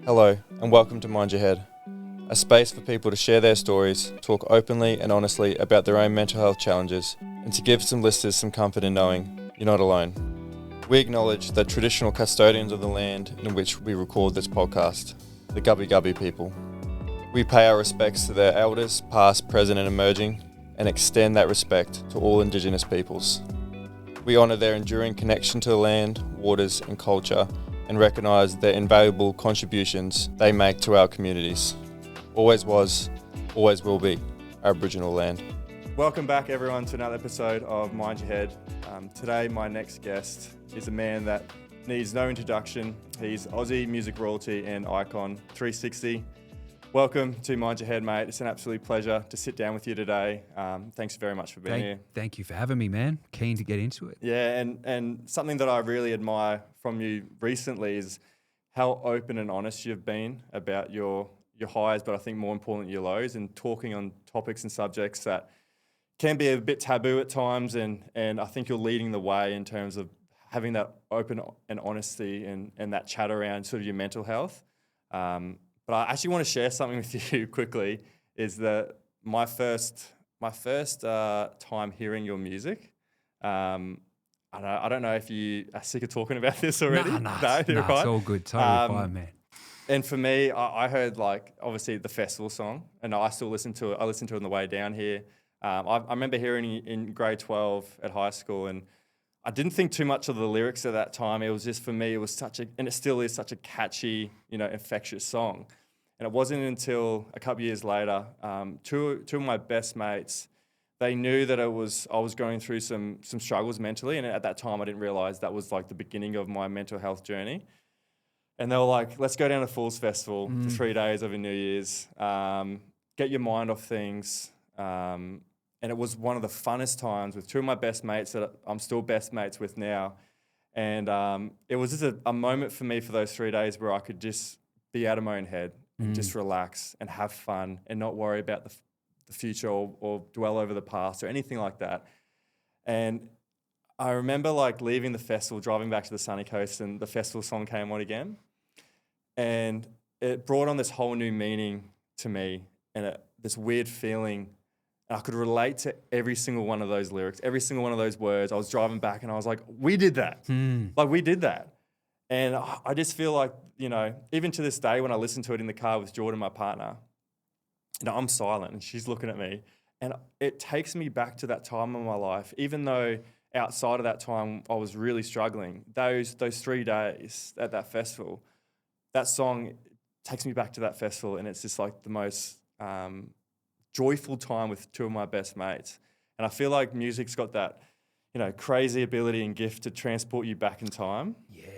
Hello, and welcome to Mind Your Head, a space for people to share their stories, talk openly and honestly about their own mental health challenges, and to give some listeners some comfort in knowing you're not alone. We acknowledge the traditional custodians of the land in which we record this podcast, the Gubbi Gubbi people. We pay our respects to their elders, past, present and emerging, and extend that respect to all Indigenous peoples. We honour their enduring connection to the land, waters and culture, and recognise their invaluable contributions they make to our communities. Always was, always will be Aboriginal land. Welcome back everyone to another episode of Mind Your Head. Today my next guest is a man that needs no introduction. He's Aussie music royalty and icon 360. Welcome to Mind Your Head, mate. It's an absolute pleasure to sit down with you today. Thanks very much for being here. Thank you for having me, man. Keen to get into it. Yeah, and something that I really admire from you recently is how open and honest you've been about your highs, but I think more importantly your lows, and talking on topics and subjects that can be a bit taboo at times. And I think you're leading the way in terms of having that open and honesty and that chat around sort of your mental health. But I actually want to share something with you quickly. Is that my first time hearing your music. I don't know if you are sick of talking about this already. No, it's all good. Totally fine, man. And for me, I heard like obviously the festival song, and I still listen to it. I listened to it on the way down here. I remember hearing it in grade 12 at high school, and I didn't think too much of the lyrics at that time. It was just, for me, it was and it still is such a catchy, infectious song. And it wasn't until a couple of years later, two of my best mates, they knew that I was going through some struggles mentally. And at that time, I didn't realize that was like the beginning of my mental health journey. And they were like, let's go down to Fools Festival for 3 days over New Year's, get your mind off things. And it was one of the funnest times with two of my best mates that I'm still best mates with now. And it was just a moment for me for those 3 days where I could just be out of my own head and just relax and have fun and not worry about the future or dwell over the past or anything like that. And I remember like leaving the festival, driving back to the sunny coast, and the festival song came on again. And it brought on this whole new meaning to me and this weird feeling. And I could relate to every single one of those lyrics, every single one of those words. I was driving back and I was like, we did that. Like we did that. And I just feel like, even to this day when I listen to it in the car with Jordan, my partner, I'm silent and she's looking at me. And it takes me back to that time in my life, even though outside of that time I was really struggling. Those 3 days at that festival, that song takes me back to that festival, and it's just like the most joyful time with two of my best mates. And I feel like music's got that, crazy ability and gift to transport you back in time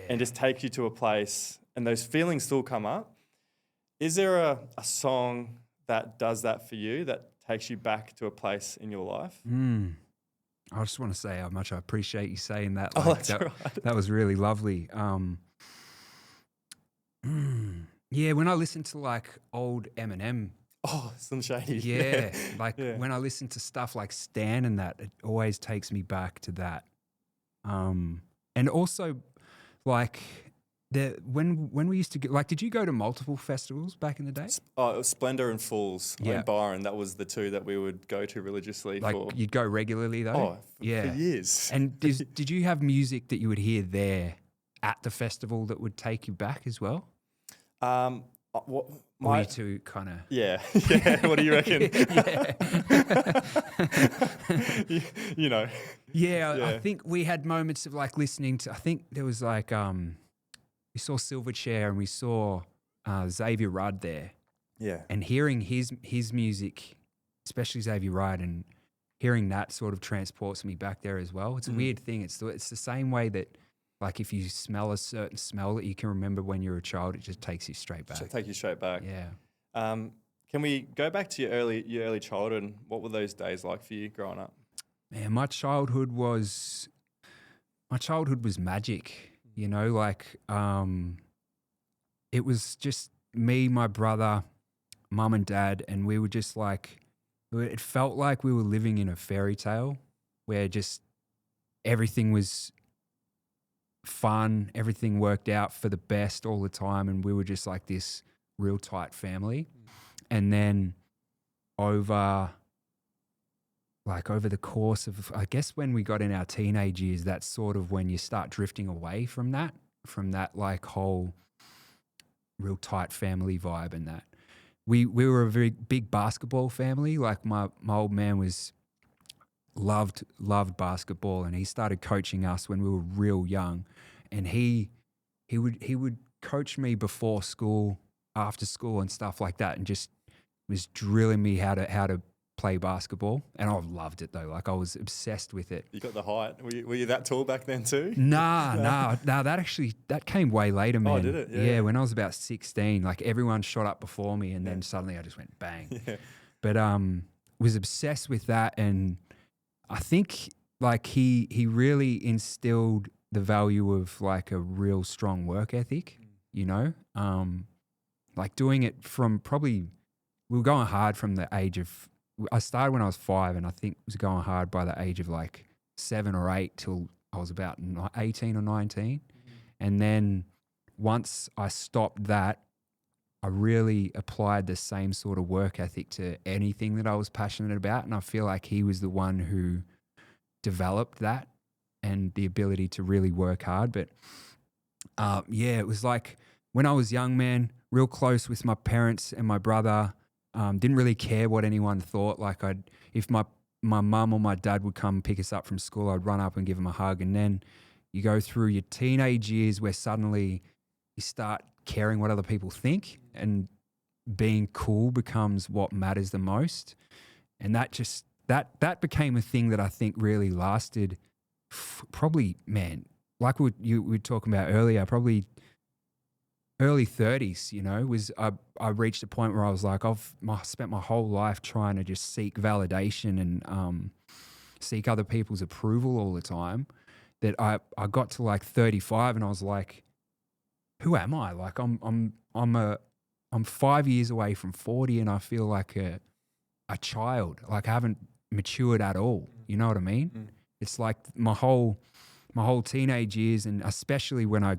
and just take you to a place, and those feelings still come up. Is there a song that does that for you, that takes you back to a place in your life? I just want to say how much I appreciate you saying that. That's right. That was really lovely. Yeah, when I listen to like old Eminem. Oh, Slim Shady. Yeah, when I listen to stuff like Stan and that, it always takes me back to that. And also, like, when we used to get, like, did you go to multiple festivals back in the day? Oh, it was Splendor and Fools in Byron. That was the two that we would go to religiously. Like, you'd go regularly though? Oh, for years. And did you have music that you would hear there at the festival that would take you back as well? Or you two kind of... Yeah. What do you reckon? Yeah, I think we had moments of like listening to... I think there was like... we saw Silverchair and we saw Xavier Rudd there. Yeah. And hearing his music, especially Xavier Rudd, and hearing that sort of transports me back there as well. It's a weird thing. It's the same way that... Like if you smell a certain smell that you can remember when you're a child, it just takes you straight back. Take you straight back. Yeah. Can we go back to your early childhood? What were those days like for you growing up? Man, my childhood was magic. It was just me, my brother, mum and dad, and we were just like, it felt like we were living in a fairy tale where just everything was fun. Everything worked out for the best all the time, and we were just like this real tight family. And then over the course of, I guess, when we got in our teenage years, that's sort of when you start drifting away from that like whole real tight family vibe. And that we were a very big basketball family. Like my old man loved basketball, and he started coaching us when we were real young. And he would coach me before school, after school, and stuff like that, and just was drilling me how to play basketball. And I loved it though. Like I was obsessed with it. You got the height. Were you that tall back then too? Nah. That came way later, man. Oh, did it? Yeah, when I was about 16, like everyone shot up before me, and then suddenly I just went bang. Yeah. But was obsessed with that, and I think like he really instilled the value of like a real strong work ethic, you know? Like doing it from probably, we were going hard from the age of, I started when I was 5, and I think was going hard by the age of like 7 or 8 till I was about 18 or 19. And then once I stopped that, I really applied the same sort of work ethic to anything that I was passionate about. And I feel like he was the one who developed that and the ability to really work hard. But it was like when I was young, man, real close with my parents and my brother. Didn't really care what anyone thought. Like if my mum or my dad would come pick us up from school, I'd run up and give them a hug. And then you go through your teenage years where suddenly you start caring what other people think, and being cool becomes what matters the most. And that became a thing that I think really lasted probably, man, like we were talking about earlier, probably early 30s, you know, was I reached a point where I was like, I've spent my whole life trying to just seek validation and seek other people's approval all the time, that I got to like 35 and I was like, who am I? Like I'm 5 years away from 40, and I feel like a child. Like I haven't matured at all. You know what I mean? It's like my whole teenage years, and especially when I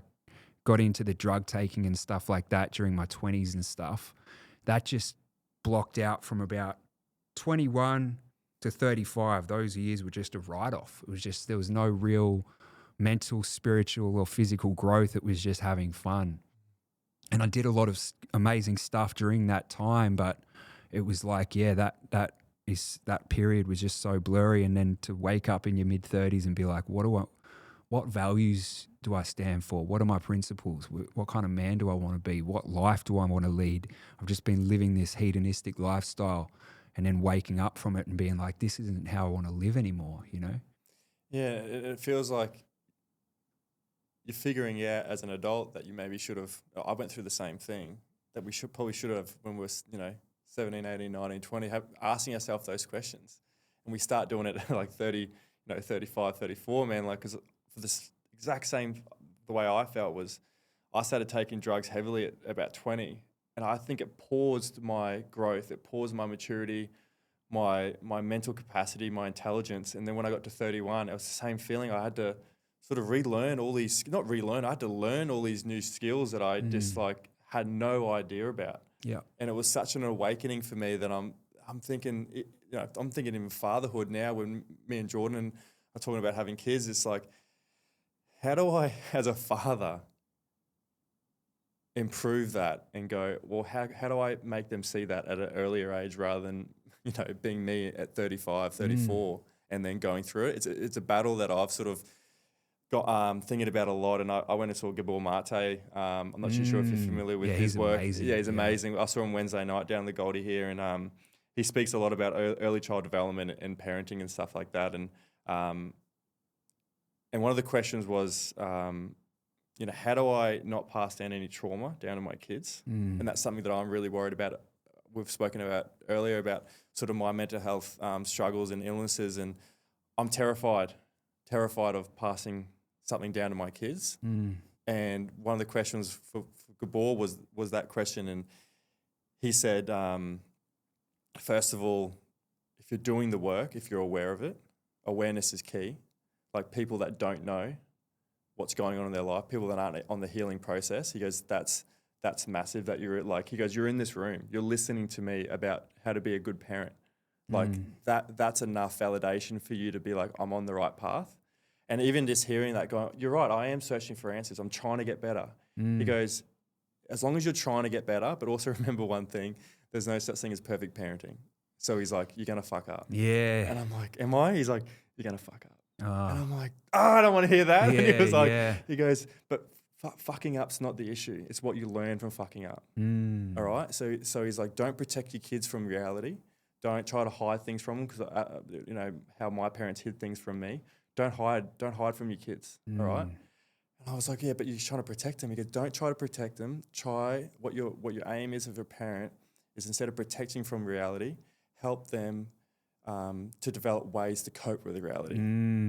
got into the drug taking and stuff like that during my 20s and stuff, that just blocked out from about 21 to 35. Those years were just a write-off. It was just, there was no real mental, spiritual or physical growth. It was just having fun. And I did a lot of amazing stuff during that time, but it was like, that period was just so blurry. And then to wake up in your mid-30s and be like, what values do I stand for? What are my principles? What kind of man do I want to be? What life do I want to lead? I've just been living this hedonistic lifestyle, and then waking up from it and being like, this isn't how I want to live anymore, you know? Yeah, it feels like you're figuring out as an adult that you maybe should have, I went through the same thing, that we probably should have when we were, 17, 18, 19, 20, asking ourselves those questions. And we start doing it at like 30, 35, 34, man, like, because for this exact same, the way I felt was I started taking drugs heavily at about 20, and I think it paused my growth, it paused my maturity, my mental capacity, my intelligence. And then when I got to 31, it was the same feeling. I had to sort of relearn all these, not relearn, I had to learn all these new skills that I just like had no idea about. Yeah. And it was such an awakening for me that I'm thinking, I'm thinking in fatherhood now, when me and Jordan are talking about having kids, it's like, how do I, as a father, improve that and go, well, how do I make them see that at an earlier age rather than, being me at 35, 34 and then going through it? It's a battle that I've sort of got thinking about a lot. And I went and saw Gabor Mate. I'm not too sure if you're familiar with his work. Amazing. Yeah, he's amazing. I saw him Wednesday night down the Goldie here, and he speaks a lot about early child development and parenting and stuff like that. And one of the questions was, how do I not pass down any trauma down to my kids? And that's something that I'm really worried about. We've spoken about earlier about sort of my mental health struggles and illnesses, and I'm terrified of passing something down to my kids. And one of the questions for Gabor was that question, and he said, first of all, if you're doing the work, if you're aware of it, awareness is key. Like people that don't know, what's going on in their life, people that aren't on the healing process. He goes, that's massive that you're like, he goes, you're in this room, you're listening to me about how to be a good parent. Like that's enough validation for you to be like, I'm on the right path. And even just hearing that going, you're right, I am searching for answers. I'm trying to get better. He goes, as long as you're trying to get better, but also remember one thing, there's no such thing as perfect parenting. So he's like, you're going to fuck up. Yeah. And I'm like, am I? He's like, you're going to fuck up. Oh. And I'm like, I don't want to hear that. Yeah, And he was like, yeah. he goes, but fucking up's not the issue. It's what you learn from fucking up. All right. So he's like, don't protect your kids from reality. Don't try to hide things from them because you know how my parents hid things from me. Don't hide from your kids. All right. And I was like, yeah, but you're trying to protect them. He goes, don't try to protect them. Try what your aim is of a parent is instead of protecting from reality, help them to develop ways to cope with the reality.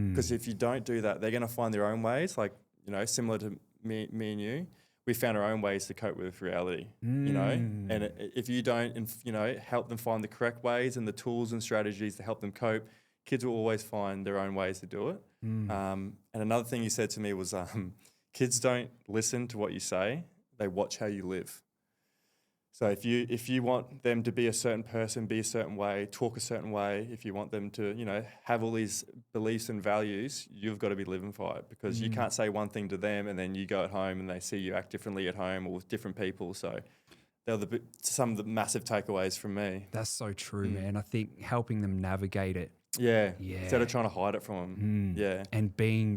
Because if you don't do that, they're going to find their own ways. Like, you know, similar to me and you, we found our own ways to cope with reality, you know? And if you don't, you know, help them find the correct ways and the tools and strategies to help them cope, kids will always find their own ways to do it. And another thing he said to me was, kids don't listen to what you say, they watch how you live. So if you want them to be a certain person, be a certain way, talk a certain way, if you want them to, you know, have all these beliefs and values, you've got to be living by it because you can't say one thing to them and then you go at home and they see you act differently at home or with different people. So they're some of the massive takeaways from me. That's so true, man. I think helping them navigate it. Yeah. Instead of trying to hide it from them. Yeah. And being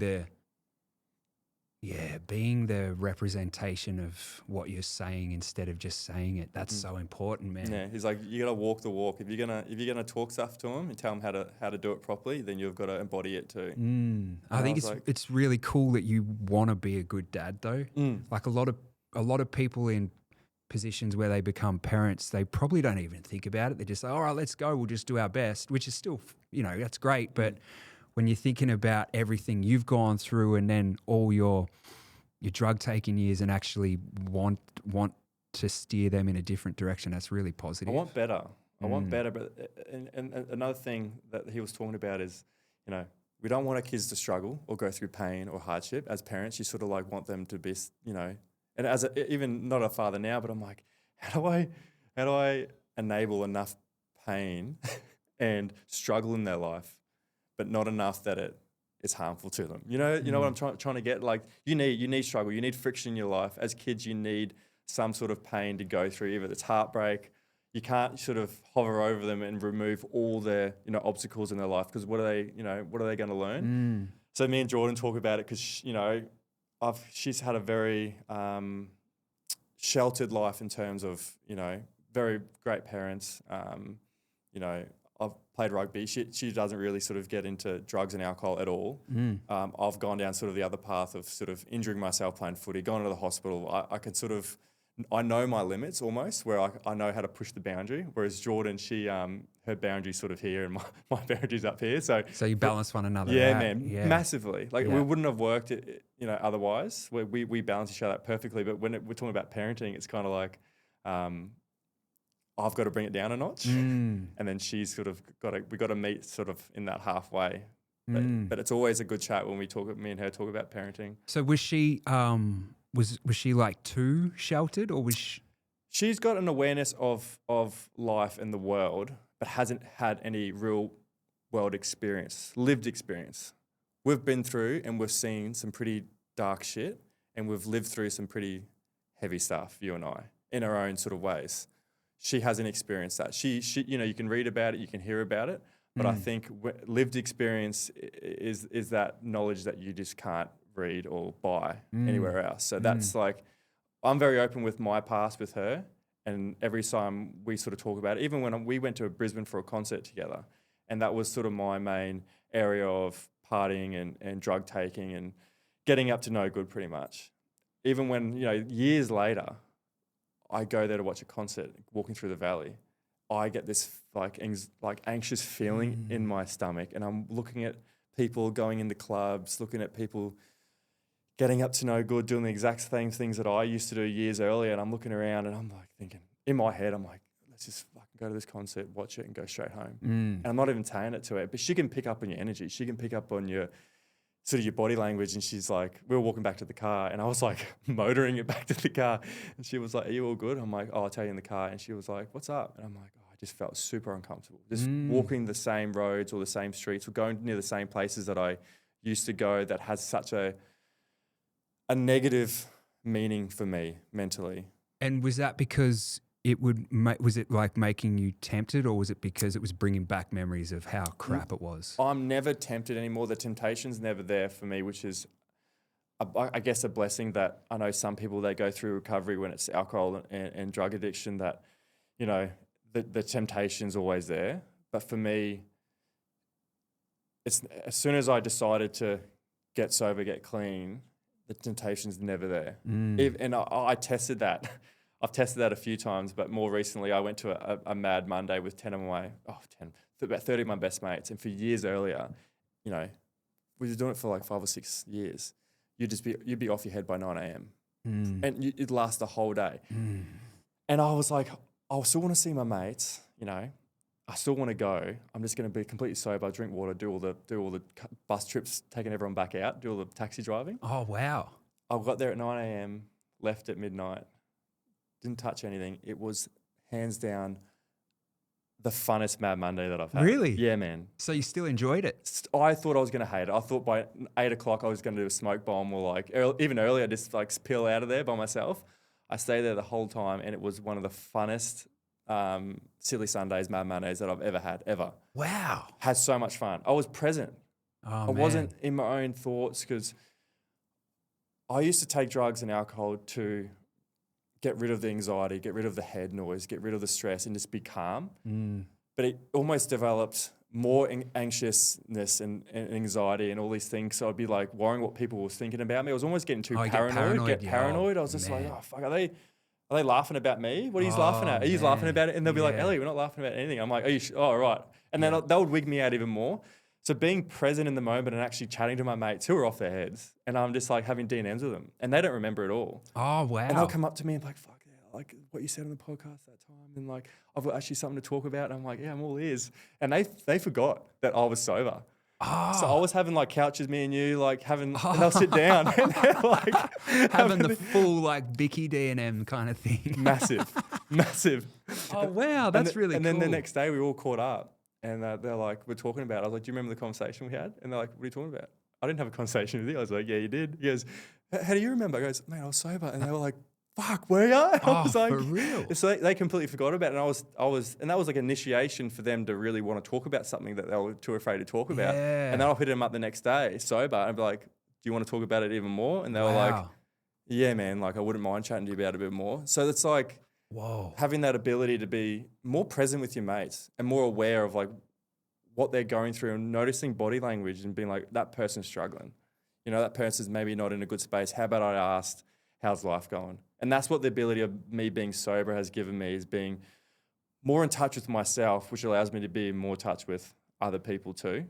the representation of what you're saying instead of just saying it. That's so important, man. Yeah, he's like, you got to walk the walk. If you're gonna talk stuff to them and tell them how to do it properly, then you've got to embody it too. I think it's really cool that you want to be a good dad, though. Like a lot of people in positions where they become parents, they probably don't even think about it. They just say, all right, let's go. We'll just do our best, which is still, you know, that's great. But when you're thinking about everything you've gone through and then all your drug taking years and actually want to steer them in a different direction, that's really positive. I want better. But and another thing that he was talking about is, you know, we don't want our kids to struggle or go through pain or hardship. As parents, you sort of like want them to be, you know, and as even not a father now, but I'm like, how do I enable enough pain and struggle in their life, but not enough that it is harmful to them. You know what I'm trying to get? Like you need struggle, you need friction in your life. As kids, you need some sort of pain to go through, either it's heartbreak. You can't sort of hover over them and remove all their, you know, obstacles in their life because what are they going to learn? So me and Jordan talk about it because, you know, she's had a very sheltered life in terms of, you know, very great parents. You know, I've played rugby. She doesn't really sort of get into drugs and alcohol at all. I've gone down sort of the other path of sort of injuring myself playing footy, gone to the hospital. I can sort of, I know my limits almost, where I know how to push the boundary. Whereas Jordan, her boundary's sort of here and my boundary's up here. So you balance one another. Yeah, out. man, massively. Like we wouldn't have worked, you know, otherwise. We balance each other out perfectly. But when we're talking about parenting, it's kind of like I've got to bring it down a notch, and then she's sort of we got to meet sort of in that halfway. But it's always a good chat when me and her talk about parenting. So was she was she like too sheltered, or was she? She's got an awareness of life and the world, but hasn't had any real world experience, lived experience. We've been through and we've seen some pretty dark shit, and we've lived through some pretty heavy stuff, you and I, in our own sort of ways. She hasn't experienced that. She you know, you can read about it, you can hear about it, but I think lived experience is that knowledge that you just can't read or buy anywhere else. So that's like, I'm very open with my past with her, and every time we sort of talk about it, even when we went to Brisbane for a concert together, and that was sort of my main area of partying and drug taking and getting up to no good pretty much. Even when, you know, years later, I go there to watch a concert, walking through the valley, I get this like anxious feeling in my stomach, and I'm looking at people going into clubs, looking at people getting up to no good, doing the exact same things that I used to do years earlier, and I'm looking around and I'm like thinking, in my head, I'm like, let's just fucking go to this concert, watch it and go straight home. And I'm not even saying it to her, but she can pick up on your energy. She can pick up on your sort of your body language. And she's like, we were walking back to the car and I was like motoring it back to the car. And she was like, are you all good? I'm like, oh, I'll tell you in the car. And she was like, what's up? And I'm like, oh, I just felt super uncomfortable. Just walking the same roads or the same streets or going near the same places that I used to go that has such a negative meaning for me mentally. And was that because was it like making you tempted, or was it because it was bringing back memories of how crap it was? I'm never tempted anymore. The temptation's never there for me, which is, I guess, a blessing that I know some people, they go through recovery when it's alcohol and drug addiction, that, you know, the temptation's always there. But for me, it's as soon as I decided to get sober, get clean, the temptation's never there. And I tested that. I've tested that a few times, but more recently I went to a Mad Monday with 10 of my, about 30 of my best mates. And for years earlier, you know, we were doing it for like 5 or 6 years. You'd be off your head by 9 a.m. And it'd last the whole day. And I was like, I still want to see my mates, you know, I still want to go. I'm just going to be completely sober, drink water, do all the bus trips, taking everyone back out, do all the taxi driving. Oh, wow. I got there at 9 a.m, left at midnight. Didn't touch anything. It was hands down the funnest Mad Monday that I've had. Really? Yeah, man. So you still enjoyed it? I thought I was going to hate it. I thought by 8 o'clock I was going to do a smoke bomb, or like even earlier, just like peel out of there by myself. I stayed there the whole time, and it was one of the funnest Silly Sundays, Mad Mondays that I've ever had, ever. Wow. Had so much fun. I was present. I wasn't in my own thoughts, because I used to take drugs and alcohol to get rid of the anxiety, get rid of the head noise, get rid of the stress, and just be calm. But it almost developed more anxiousness and anxiety and all these things. So I'd be like worrying what people were thinking about me. I was almost getting too paranoid. Get paranoid. I was just like, oh, fuck, are they laughing about me? What are you laughing at? Are you laughing about it? And they'll be like, Ellie, we're not laughing about anything. I'm like, are you oh, right. And then that would wig me out even more. So being present in the moment and actually chatting to my mates who are off their heads, and I'm just like having D&Ms with them, and they don't remember it all. Oh, wow. And they'll come up to me and be like, fuck yeah, like what you said on the podcast that time, and like I've got actually something to talk about. And I'm like, yeah, I'm all ears. And they forgot that I was sober. Oh. So I was having like couches, me and you, like having, and they'll sit down and they're like having the full like Bicky D&M kind of thing. Massive. Oh, wow, that's really cool. And then the next day we all caught up. And they're like, we're talking about it. I was like, do you remember the conversation we had? And they're like, what are you talking about? I didn't have a conversation with you. I was like, yeah, you did. He goes, how do you remember? I goes, man, I was sober. And they were like, fuck, were you? I was like, for real? So they completely forgot about it. And I was, and that was like initiation for them to really want to talk about something that they were too afraid to talk about. Yeah. And then I'll hit them up the next day, sober, and I'd be like, do you want to talk about it even more? And they were like, yeah, man, like I wouldn't mind chatting to you about it a bit more. So it's like, whoa, having that ability to be more present with your mates and more aware of like what they're going through, and noticing body language and being like, that person's struggling. You know, that person's maybe not in a good space. How about I asked, how's life going? And that's what the ability of me being sober has given me, is being more in touch with myself, which allows me to be in more touch with other people too.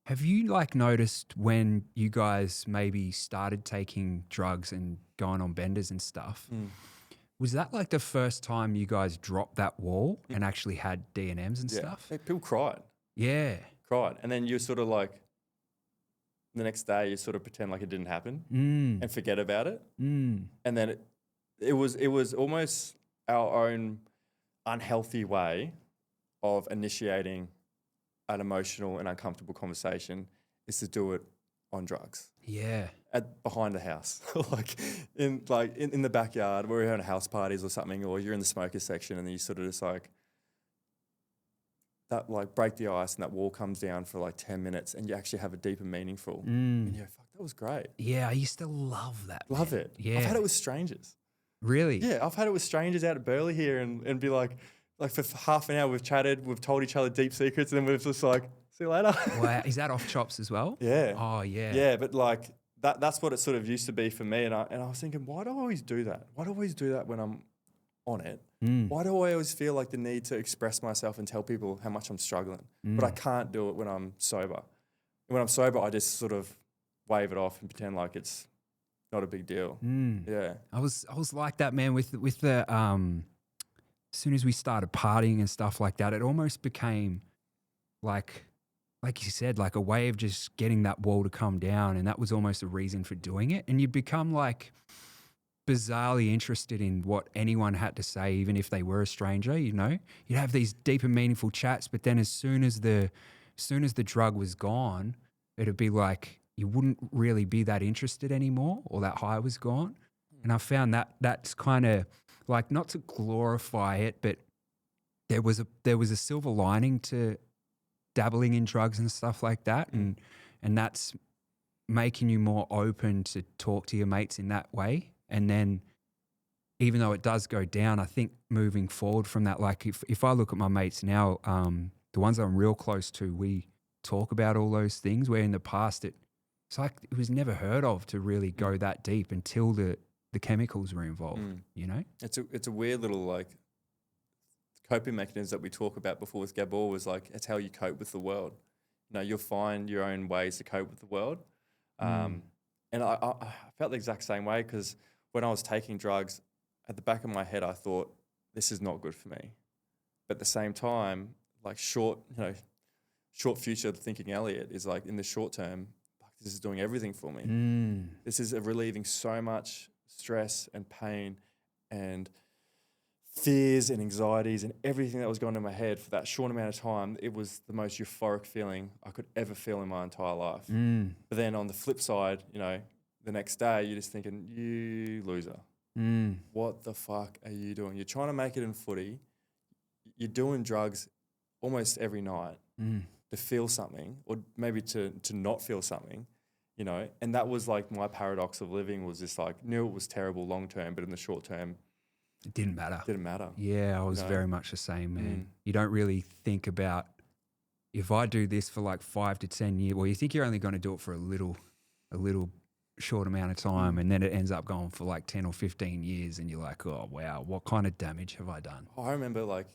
Have you like noticed when you guys maybe started taking drugs and going on benders and stuff, was that like the first time you guys dropped that wall and actually had D&Ms and stuff? Yeah, people cried. Yeah. Cried. And then you sort of like, the next day you sort of pretend like it didn't happen and forget about it. And then it was almost our own unhealthy way of initiating an emotional and uncomfortable conversation, is to do it on drugs. Yeah. Behind the house, like in the backyard where we're having house parties or something, or you're in the smokers section, and then you sort of just like that, like break the ice, and that wall comes down for like 10 minutes, and you actually have a deeper meaningful. And you're like, fuck, that was great. Yeah, I used to love that. Love it. Yeah. I've had it with strangers. Really? Yeah, I've had it with strangers out at Burleigh here, and be like for half an hour we've chatted, we've told each other deep secrets, and then we've just like, see you later. Wow. Is that off chops as well? Yeah. Oh, yeah. Yeah, but like that's what it sort of used to be for me. And I was thinking, why do I always do that? Why do I always do that when I'm on it? Why do I always feel like the need to express myself and tell people how much I'm struggling? But I can't do it when I'm sober. When I'm sober, I just sort of wave it off and pretend like it's not a big deal. Yeah. I was like that, man, with the as soon as we started partying and stuff like that, it almost became like like you said, like a way of just getting that wall to come down. And that was almost a reason for doing it. And you become like bizarrely interested in what anyone had to say, even if they were a stranger, you know? You'd have these deep and meaningful chats, but then as soon as the drug was gone, it'd be like you wouldn't really be that interested anymore, or that high was gone. And I found that that's kind of like, not to glorify it, but there was a silver lining to dabbling in drugs and stuff like that, and that's making you more open to talk to your mates in that way. And then even though it does go down, I think moving forward from that, like if I look at my mates now, the ones I'm real close to, we talk about all those things, where in the past it's like it was never heard of to really go that deep until the chemicals were involved, you know? It's a weird little like coping mechanism that we talk about before with Gabor, was like, it's how you cope with the world. You know, you'll find your own ways to cope with the world. And I felt the exact same way, because when I was taking drugs, at the back of my head, I thought, this is not good for me. But at the same time, like short future thinking Elliot is like, in the short term, like, this is doing everything for me. This is relieving so much stress and pain and fears and anxieties and everything that was going in my head for that short amount of time. It was the most euphoric feeling I could ever feel in my entire life. But then on the flip side, you know, the next day you're just thinking, you loser. What the fuck are you doing? You're trying to make it in footy. You're doing drugs almost every night to feel something, or maybe to not feel something, you know? And that was like my paradox of living, was just like, knew it was terrible long term, but in the short term, it didn't matter. Yeah, I was very much the same, man. You don't really think about, if I do this for like 5 to 10 years, well, you think you're only going to do it for a little short amount of time, and then it ends up going for like 10 or 15 years, and you're like, oh, wow, what kind of damage have I done? I remember like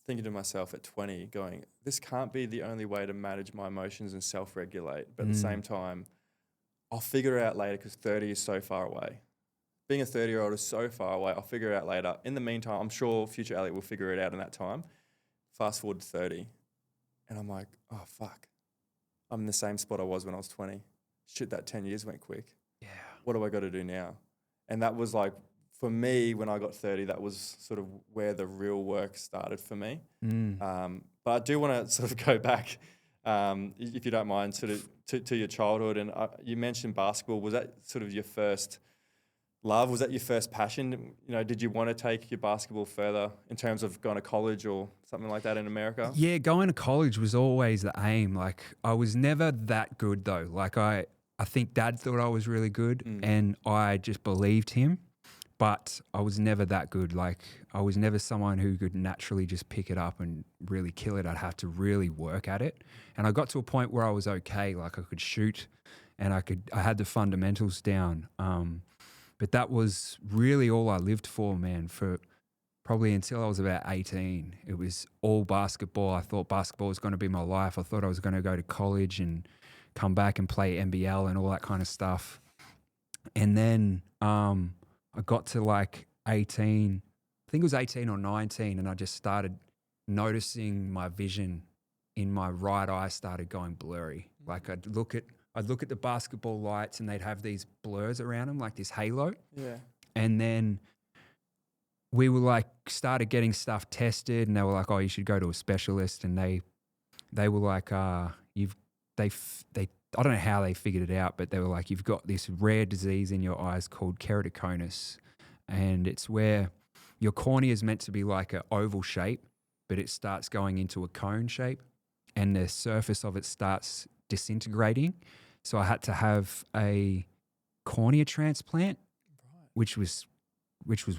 thinking to myself at 20, going, this can't be the only way to manage my emotions and self-regulate. But at the same time, I'll figure it out later, because 30 is so far away. Being a 30-year-old is so far away. I'll figure it out later. In the meantime, I'm sure future Elliot will figure it out in that time. Fast forward to 30, and I'm like, oh, fuck. I'm in the same spot I was when I was 20. Shit, that 10 years went quick. Yeah. What do I got to do now? And that was like, for me, when I got 30, that was sort of where the real work started for me. But I do want to sort of go back, if you don't mind, sort of to your childhood. And you mentioned basketball. Was that sort of your first love? Was that your first passion? You know, did you want to take your basketball further in terms of going to college or something like that in America? Yeah, going to college was always the aim. Like, I was never that good though. Like, I think Dad thought I was really good, and I just believed him, but I was never that good. Like, I was never someone who could naturally just pick it up and really kill it. I'd have to really work at it. And I got to a point where I was okay. Like, I could shoot, and I had the fundamentals down. But that was really all I lived for, man, for probably until I was about 18. It was all basketball. I thought basketball was going to be my life. I thought I was going to go to college and come back and play NBL and all that kind of stuff. And then I got to like 18, I think it was 18 or 19, and I just started noticing my vision in my right eye started going blurry. Like, I'd look at the basketball lights, and they'd have these blurs around them, like this halo. Yeah. And then we were like, started getting stuff tested, and they were like, oh, you should go to a specialist. And they were like, I don't know how they figured it out, but they were like, you've got this rare disease in your eyes called keratoconus. And it's where your cornea is meant to be like an oval shape, but it starts going into a cone shape, and the surface of it starts disintegrating. So I had to have a cornea transplant, which was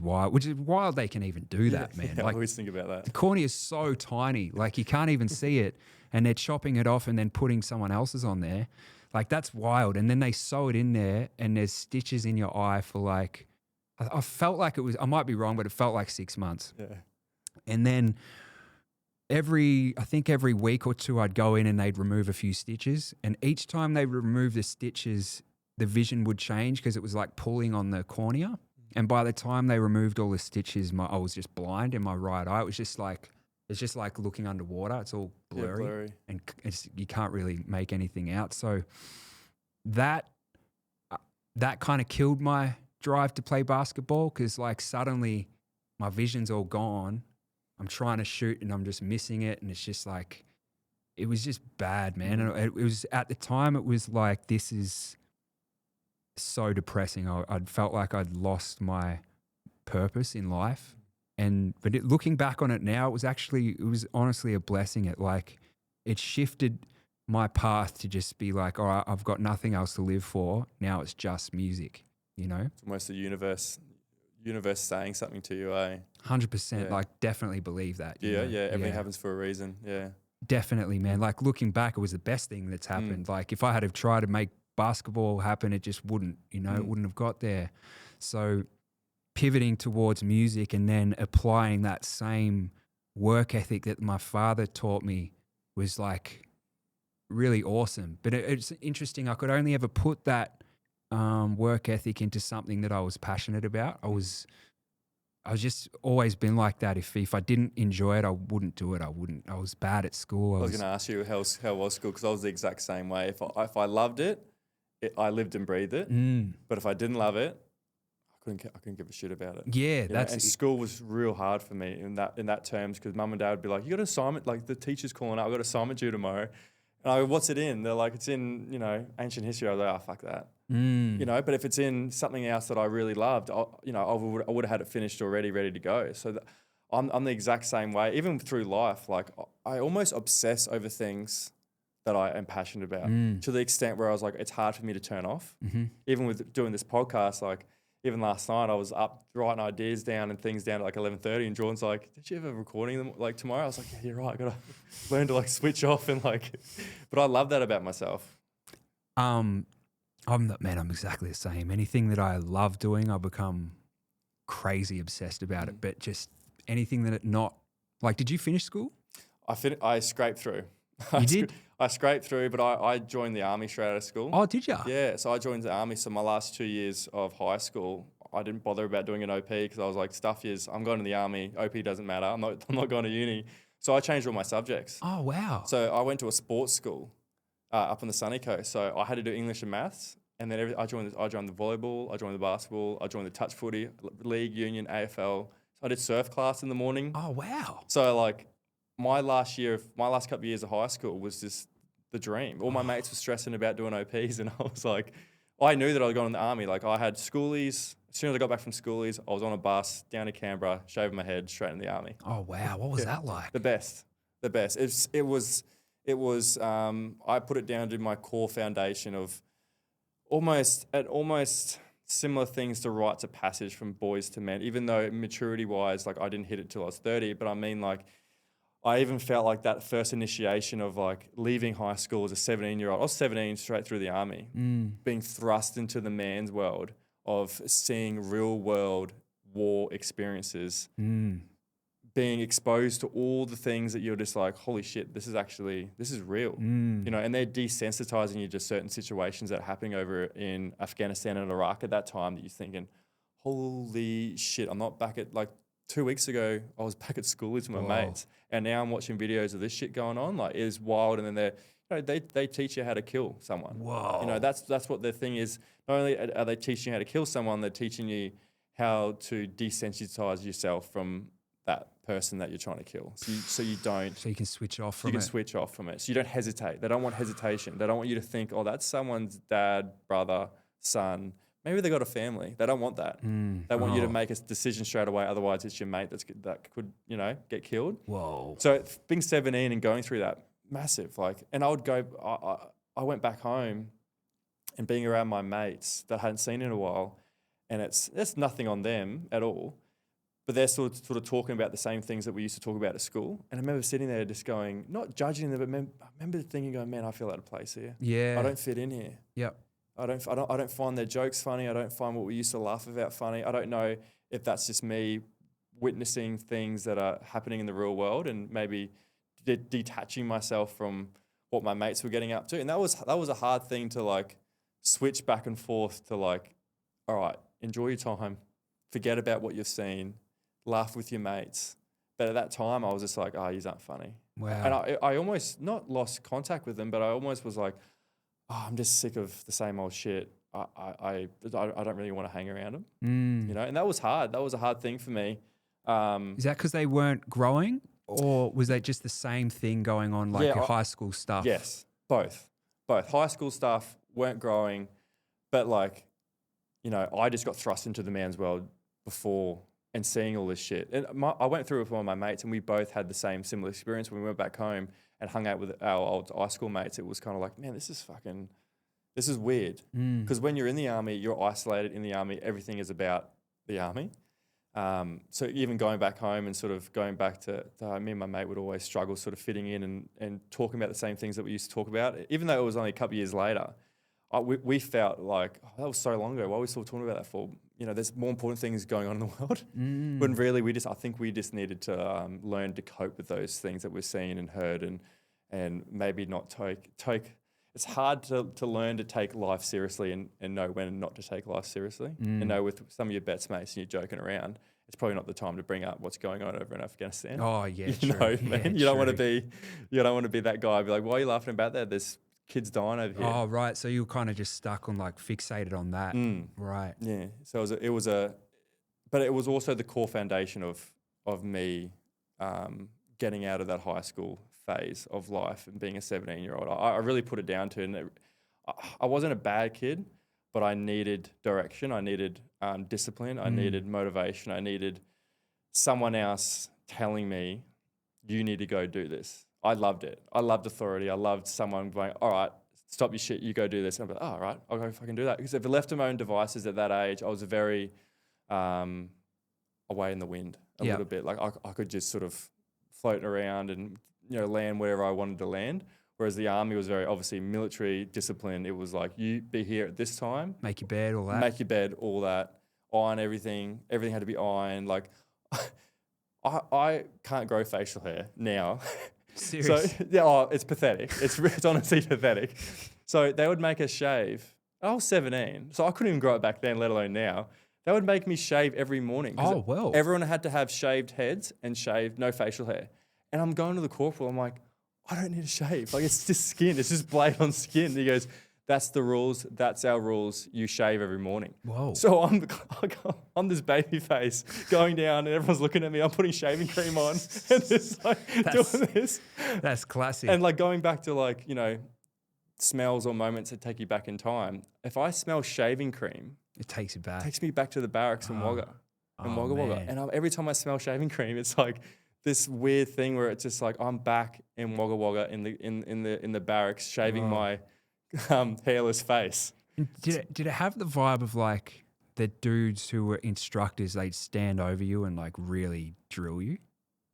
wild. Which is wild they can even do that, man. Yeah, like, I always think about that. The cornea is so tiny, like you can't even see it, and they're chopping it off and then putting someone else's on there. Like, that's wild. And then they sew it in there, and there's stitches in your eye for like, I felt like it was, I might be wrong, but it felt like 6 months. Yeah. And then every week or two I'd go in and they'd remove a few stitches, and each time they remove the stitches, the vision would change because it was like pulling on the cornea. And by the time they removed all the stitches, I was just blind in my right eye. It was just like it's just like looking underwater. It's all Yeah, blurry, blurry. and you can't really make anything out. So that that kind of killed my drive to play basketball, because like suddenly my vision's all gone. I'm trying to shoot and I'm just missing it, and it's just like, it was just bad, man. And it was, at the time, it was like, this is so depressing. I'd felt like I'd lost my purpose in life. But looking back on it now, it was honestly a blessing. It shifted my path to just be like, all right, I've got nothing else to live for. Now it's just music, you know? It's almost the universe saying something to you, 100%. Yeah. Like, definitely believe that. you Yeah, know? yeah. Everything happens for a reason. Yeah. Definitely, man. Like, looking back, it was the best thing that's happened. Like, if I had have tried to make basketball happen, it just wouldn't, it wouldn't have got there. So pivoting towards music and then applying that same work ethic that my father taught me was like really awesome. But it's interesting. I could only ever put that work ethic into something that I was passionate about. I was just always been like that. If I didn't enjoy it, I wouldn't do it. I was bad at school. I was going to ask you how was school, because I was the exact same way. If I loved it, I lived and breathed it. But if I didn't love it, I couldn't give a shit about it. Yeah, and school was real hard for me in that terms, because mum and dad would be like, you got an assignment, like the teacher's calling up, I got an assignment due tomorrow. And I go, what's it in? They're like, it's in, ancient history. I was like, oh, fuck that. But if it's in something else that I really loved, I would have had it finished already, ready to go. So I'm the exact same way. Even through life, like I almost obsess over things that I am passionate about, to the extent where I was like, it's hard for me to turn off. Even with doing this podcast, like even last night I was up writing ideas down and things down at like 11:30, and Jordan's like, did you have a recording them like tomorrow? I was like, yeah, you're right. I gotta learn to like switch off and like, but I love that about myself. I'm exactly the same. Anything that I love doing, I become crazy obsessed about it. But just anything that did you finish school? I scraped through. You did? I scraped through, but I joined the army straight out of school. Oh, did you? Yeah, so I joined the army. So my last 2 years of high school, I didn't bother about doing an OP, because I was like, stuff is, I'm going to the army. OP doesn't matter. I'm not going to uni. So I changed all my subjects. Oh, wow. So I went to a sports school up on the sunny coast. So I had to do English and maths. And then I joined the volleyball, I joined the basketball, I joined the touch footy, league, union, AFL. So I did surf class in the morning. Oh, wow. So like my last couple of years of high school was just the dream. All my mates were stressing about doing OPs, and I was like, I knew that I was going in the army. Like I had schoolies. As soon as I got back from schoolies, I was on a bus down to Canberra, shaving my head, straight in the army. Oh, wow. What was that like? The best. It was. I put it down to my core foundation of almost similar things to rites of passage from boys to men, even though maturity-wise, like I didn't hit it till I was 30, but I mean, like, I even felt like that first initiation of like leaving high school as a 17-year-old. I was 17 straight through the army, being thrust into the man's world of seeing real-world war experiences, being exposed to all the things that you're just like, holy shit, this is real, and they're desensitizing you to certain situations that are happening over in Afghanistan and Iraq at that time, that you're thinking, holy shit, I'm not back at, like 2 weeks ago, I was back at school with my mates, and now I'm watching videos of this shit going on. Like, it is wild. And then they teach you how to kill someone. Whoa. That's what their thing is. Not only are they teaching you how to kill someone, they're teaching you how to desensitize yourself from that person that you're trying to kill. So you can switch off from it. You can switch off from it. So you don't hesitate. They don't want hesitation. They don't want you to think, oh, that's someone's dad, brother, son. Maybe they got a family. They don't want that. They want you to make a decision straight away. Otherwise, it's your mate that could get killed. Whoa. So being 17 and going through that, massive. And I would go. I went back home, and being around my mates that I hadn't seen in a while, and it's nothing on them at all, but they're sort of talking about the same things that we used to talk about at school. And I remember sitting there just going, not judging them, but I remember thinking, going, man, I feel out of place here. Yeah. I don't fit in here. Yep. I don't find their jokes funny. I don't find what we used to laugh about funny. I don't know if that's just me witnessing things that are happening in the real world and maybe detaching myself from what my mates were getting up to. And that was a hard thing to like switch back and forth to like, all right, enjoy your time, forget about what you've seen, laugh with your mates. But at that time, I was just like, oh, these aren't funny. Wow. And I almost not lost contact with them, but I almost was like, oh, I'm just sick of the same old shit. I don't really want to hang around them, you know? And that was hard. That was a hard thing for me. Is that because they weren't growing, or was that just the same thing going on, like your high school stuff? Yes, both. High school stuff weren't growing, but like, you know, I just got thrust into the man's world before and seeing all this shit. And I went through it with one of my mates, and we both had the similar experience when we went back home and hung out with our old high school mates. It was kind of like, man, this is weird. Because when you're in the army, you're isolated in the army. Everything is about the army. So even going back home and sort of going back to me and my mate would always struggle sort of fitting in and talking about the same things that we used to talk about. Even though it was only a couple of years later, we felt like, oh, that was so long ago. Why are we still talking about that for? You know, there's more important things going on in the world. When really I think we just needed to learn to cope with those things that we're seeing and heard and maybe not take. It's hard to learn to take life seriously and know when not to take life seriously. And know with some of your bets mates and you're joking around, it's probably not the time to bring up what's going on over in Afghanistan. Oh yeah, you know, man. You don't want to be that guy. Be like, why are you laughing about that? There's kids dying over here. Oh right, so you were kind of just stuck on like fixated on that, right? Yeah. So but it was also the core foundation of me getting out of that high school phase of life and being a 17-year-old. I really put it down to, and I wasn't a bad kid, but I needed direction. I needed discipline. I needed motivation. I needed someone else telling me, you need to go do this. I loved it. I loved authority. I loved someone going, all right, stop your shit. You go do this. And I'm like, oh, all right, I'll go fucking do that. Because if I left to my own devices at that age, I was very away in the wind a little bit. Like I could just sort of float around and, you know, land wherever I wanted to land. Whereas the army was very obviously military discipline. It was like, you be here at this time. Make your bed, all that. Make your bed, all that. Iron everything. Everything had to be ironed. Like, I can't grow facial hair now. Serious? So, yeah, it's pathetic. It's honestly pathetic. So they would make us shave. I was 17, so I couldn't even grow it back then, let alone now. They would make me shave every morning. Oh, well. Everyone had to have shaved heads and no facial hair. And I'm going to the corporal, I'm like, I don't need to shave. Like, it's just skin. It's just blade on skin. And he goes, that's the rules. That's our rules. You shave every morning. Whoa. So I'm this baby face going down and everyone's looking at me. I'm putting shaving cream on and just like doing this. That's classic. And like going back to like, you know, smells or moments that take you back in time. If I smell shaving cream, it takes you back. It takes me back to the barracks in Wagga. Wagga Wagga. And every time I smell shaving cream, it's like this weird thing where it's just like I'm back in Wagga Wagga in the barracks shaving my hairless face. Did it have the vibe of like the dudes who were instructors, they'd stand over you and like really drill you?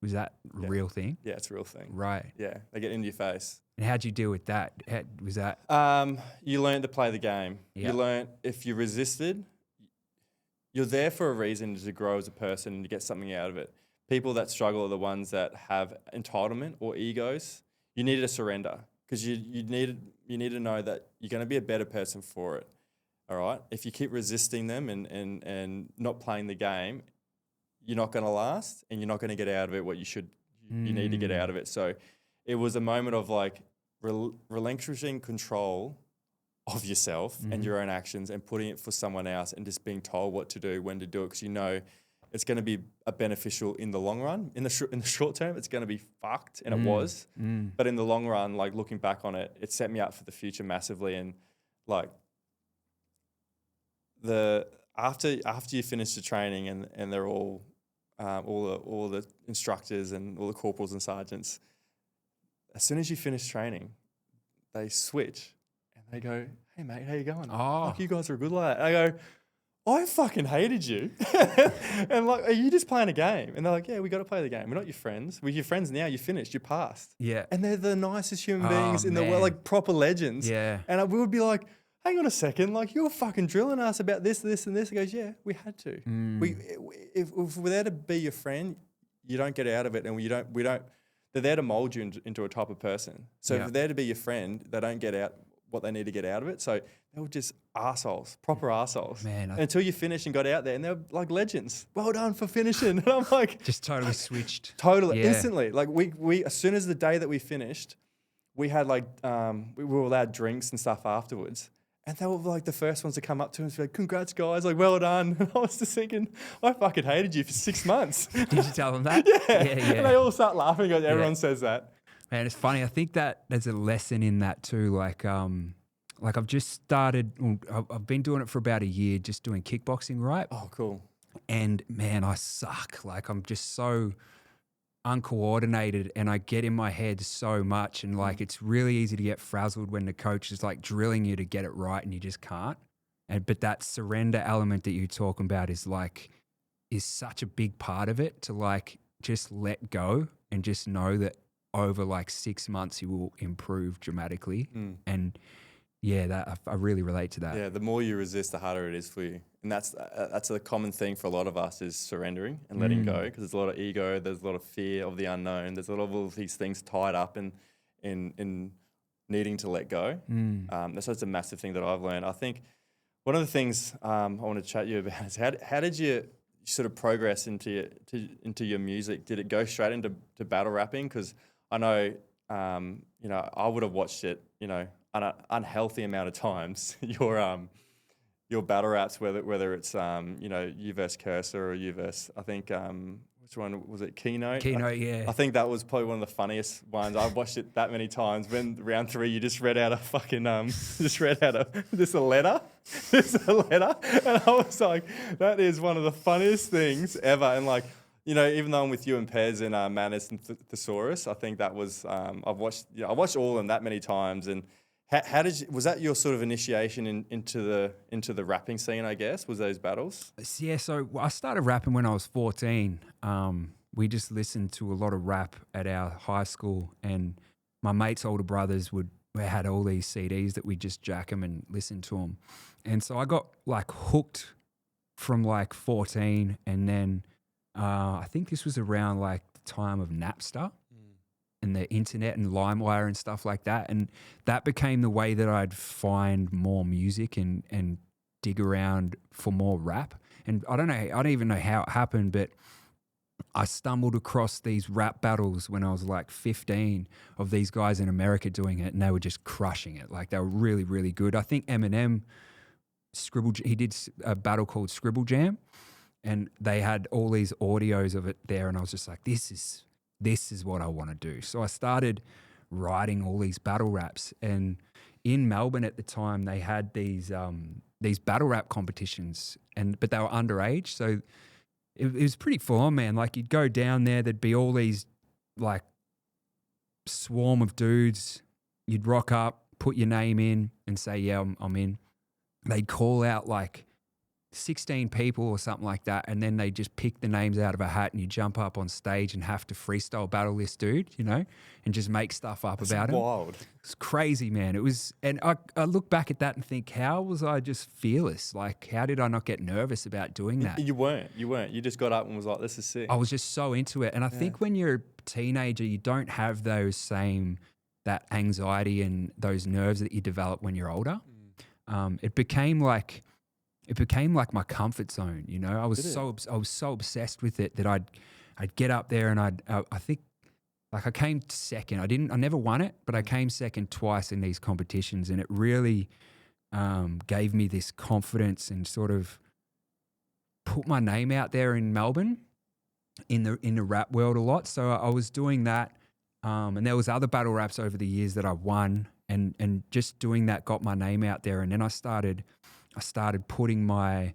Was that a real thing? Yeah, it's a real thing. Right. Yeah, they get into your face. And how'd you deal with that? Was that? You learn to play the game. Yep. You learn if you resisted, you're there for a reason to grow as a person and to get something out of it. People that struggle are the ones that have entitlement or egos. You need to surrender because you need to know that you're going to be a better person for it. All right. If you keep resisting them and not playing the game, you're not going to last and you're not going to get out of it what you need to get out of it. So it was a moment of like relinquishing control of yourself and your own actions and putting it for someone else and just being told what to do, when to do it, because you know it's going to be beneficial in the long run. In the short term, it's going to be fucked, and it was. But in the long run, like looking back on it, it set me up for the future massively. And like after you finish the training and they're all the instructors and all the corporals and sergeants, as soon as you finish training, they switch and they go, "Hey mate, how you going? Oh, like, you guys are good like that." I go, "I fucking hated you." And like, "Are you just playing a game?" And they're like, "Yeah, we got to play the game. We're not your friends. We're your friends now. You finished. You passed." Yeah. And they're the nicest human beings in the world, like proper legends. Yeah. And we would be like, "Hang on a second, like you're fucking drilling us about this, this, and this." He goes, "Yeah, we had to. If we're there to be your friend, you don't get out of it, and we don't. They're there to mold you into a type of person. So if they're there to be your friend, they don't get out what they need to get out of it. So they were just arseholes, proper arseholes. Man, until you finished and got out there, and they're like legends. Well done for finishing. And I'm like, just totally switched. totally, Yeah. instantly. Like we as soon as the day that we finished, we had like we were allowed drinks and stuff afterwards. And they were like the first ones to come up to us and be like, congrats, guys, like, well done. And I was just thinking, I fucking hated you for 6 months. Did you tell them that? Yeah. Yeah. And they all start laughing because everyone says that. Man, it's funny. I think that there's a lesson in that too. Like I've just started, I've been doing it for about a year, just doing kickboxing, right? Oh, cool. And man, I suck. Like I'm just so uncoordinated and I get in my head so much, and like it's really easy to get frazzled when the coach is like drilling you to get it right and you just can't. But that surrender element that you're talking about is such a big part of it, to like just let go and just know that over like 6 months you will improve dramatically. And yeah, I really relate to that. Yeah, the more you resist, the harder it is for you. And that's a common thing for a lot of us, is surrendering and letting go, because there's a lot of ego, there's a lot of fear of the unknown, there's a lot of all these things tied up in needing to let go. That's a massive thing that I've learned. I think one of the things I want to chat to you about is how did you sort of progress into your music? Did it go straight into battle rapping? Because I know I would have watched it an unhealthy amount of times. Your battle raps, whether it's you versus Cursor or you versus, I think which one was it? Keynote. Yeah. I think that was probably one of the funniest ones. I've watched it that many times. When round 3, you just read out a fucking just a letter, and I was like, that is one of the funniest things ever. And like, even though I'm with you and Pez and Manus and Thesaurus, I think that was I watched all of them that many times. And how was that your sort of initiation into the rapping scene, I guess? Was those battles? Yeah, so I started rapping when I was 14. We just listened to a lot of rap at our high school, and my mates' older brothers had all these CDs that we'd just jack them and listen to them. And so I got like hooked from like 14, and then I think this was around like the time of Napster and the internet and LimeWire and stuff like that. And that became the way that I'd find more music and dig around for more rap. And I don't even know how it happened, but I stumbled across these rap battles when I was like 15 of these guys in America doing it, and they were just crushing it. Like they were really, really good. I think Eminem, he did a battle called Scribble Jam, and they had all these audios of it there, and I was just like, this is what I want to do. So I started writing all these battle raps, and in Melbourne at the time they had these battle rap competitions, but they were underage, so it was pretty full on, man. Like you'd go down there, there'd be all these like swarm of dudes. You'd rock up, put your name in, and say, yeah, I'm in. They'd call out like 16 people or something like that, and then they just pick the names out of a hat, and you jump up on stage and have to freestyle battle this dude, and just make stuff up about him. Wild. It's crazy, man. It was, and I look back at that and think, how was I just fearless? Like, how did I not get nervous about doing that? You weren't. You just got up and was like, this is sick. I was just so into it. And I think when you're a teenager, you don't have that anxiety and those nerves that you develop when you're older. It became like my comfort zone, I was so obsessed with it that I'd get up there and I think like I came second. I never won it, but I came second twice in these competitions, and it really gave me this confidence and sort of put my name out there in Melbourne in the rap world a lot. So I was doing that, and there was other battle raps over the years that I won, and just doing that got my name out there. And then I started putting my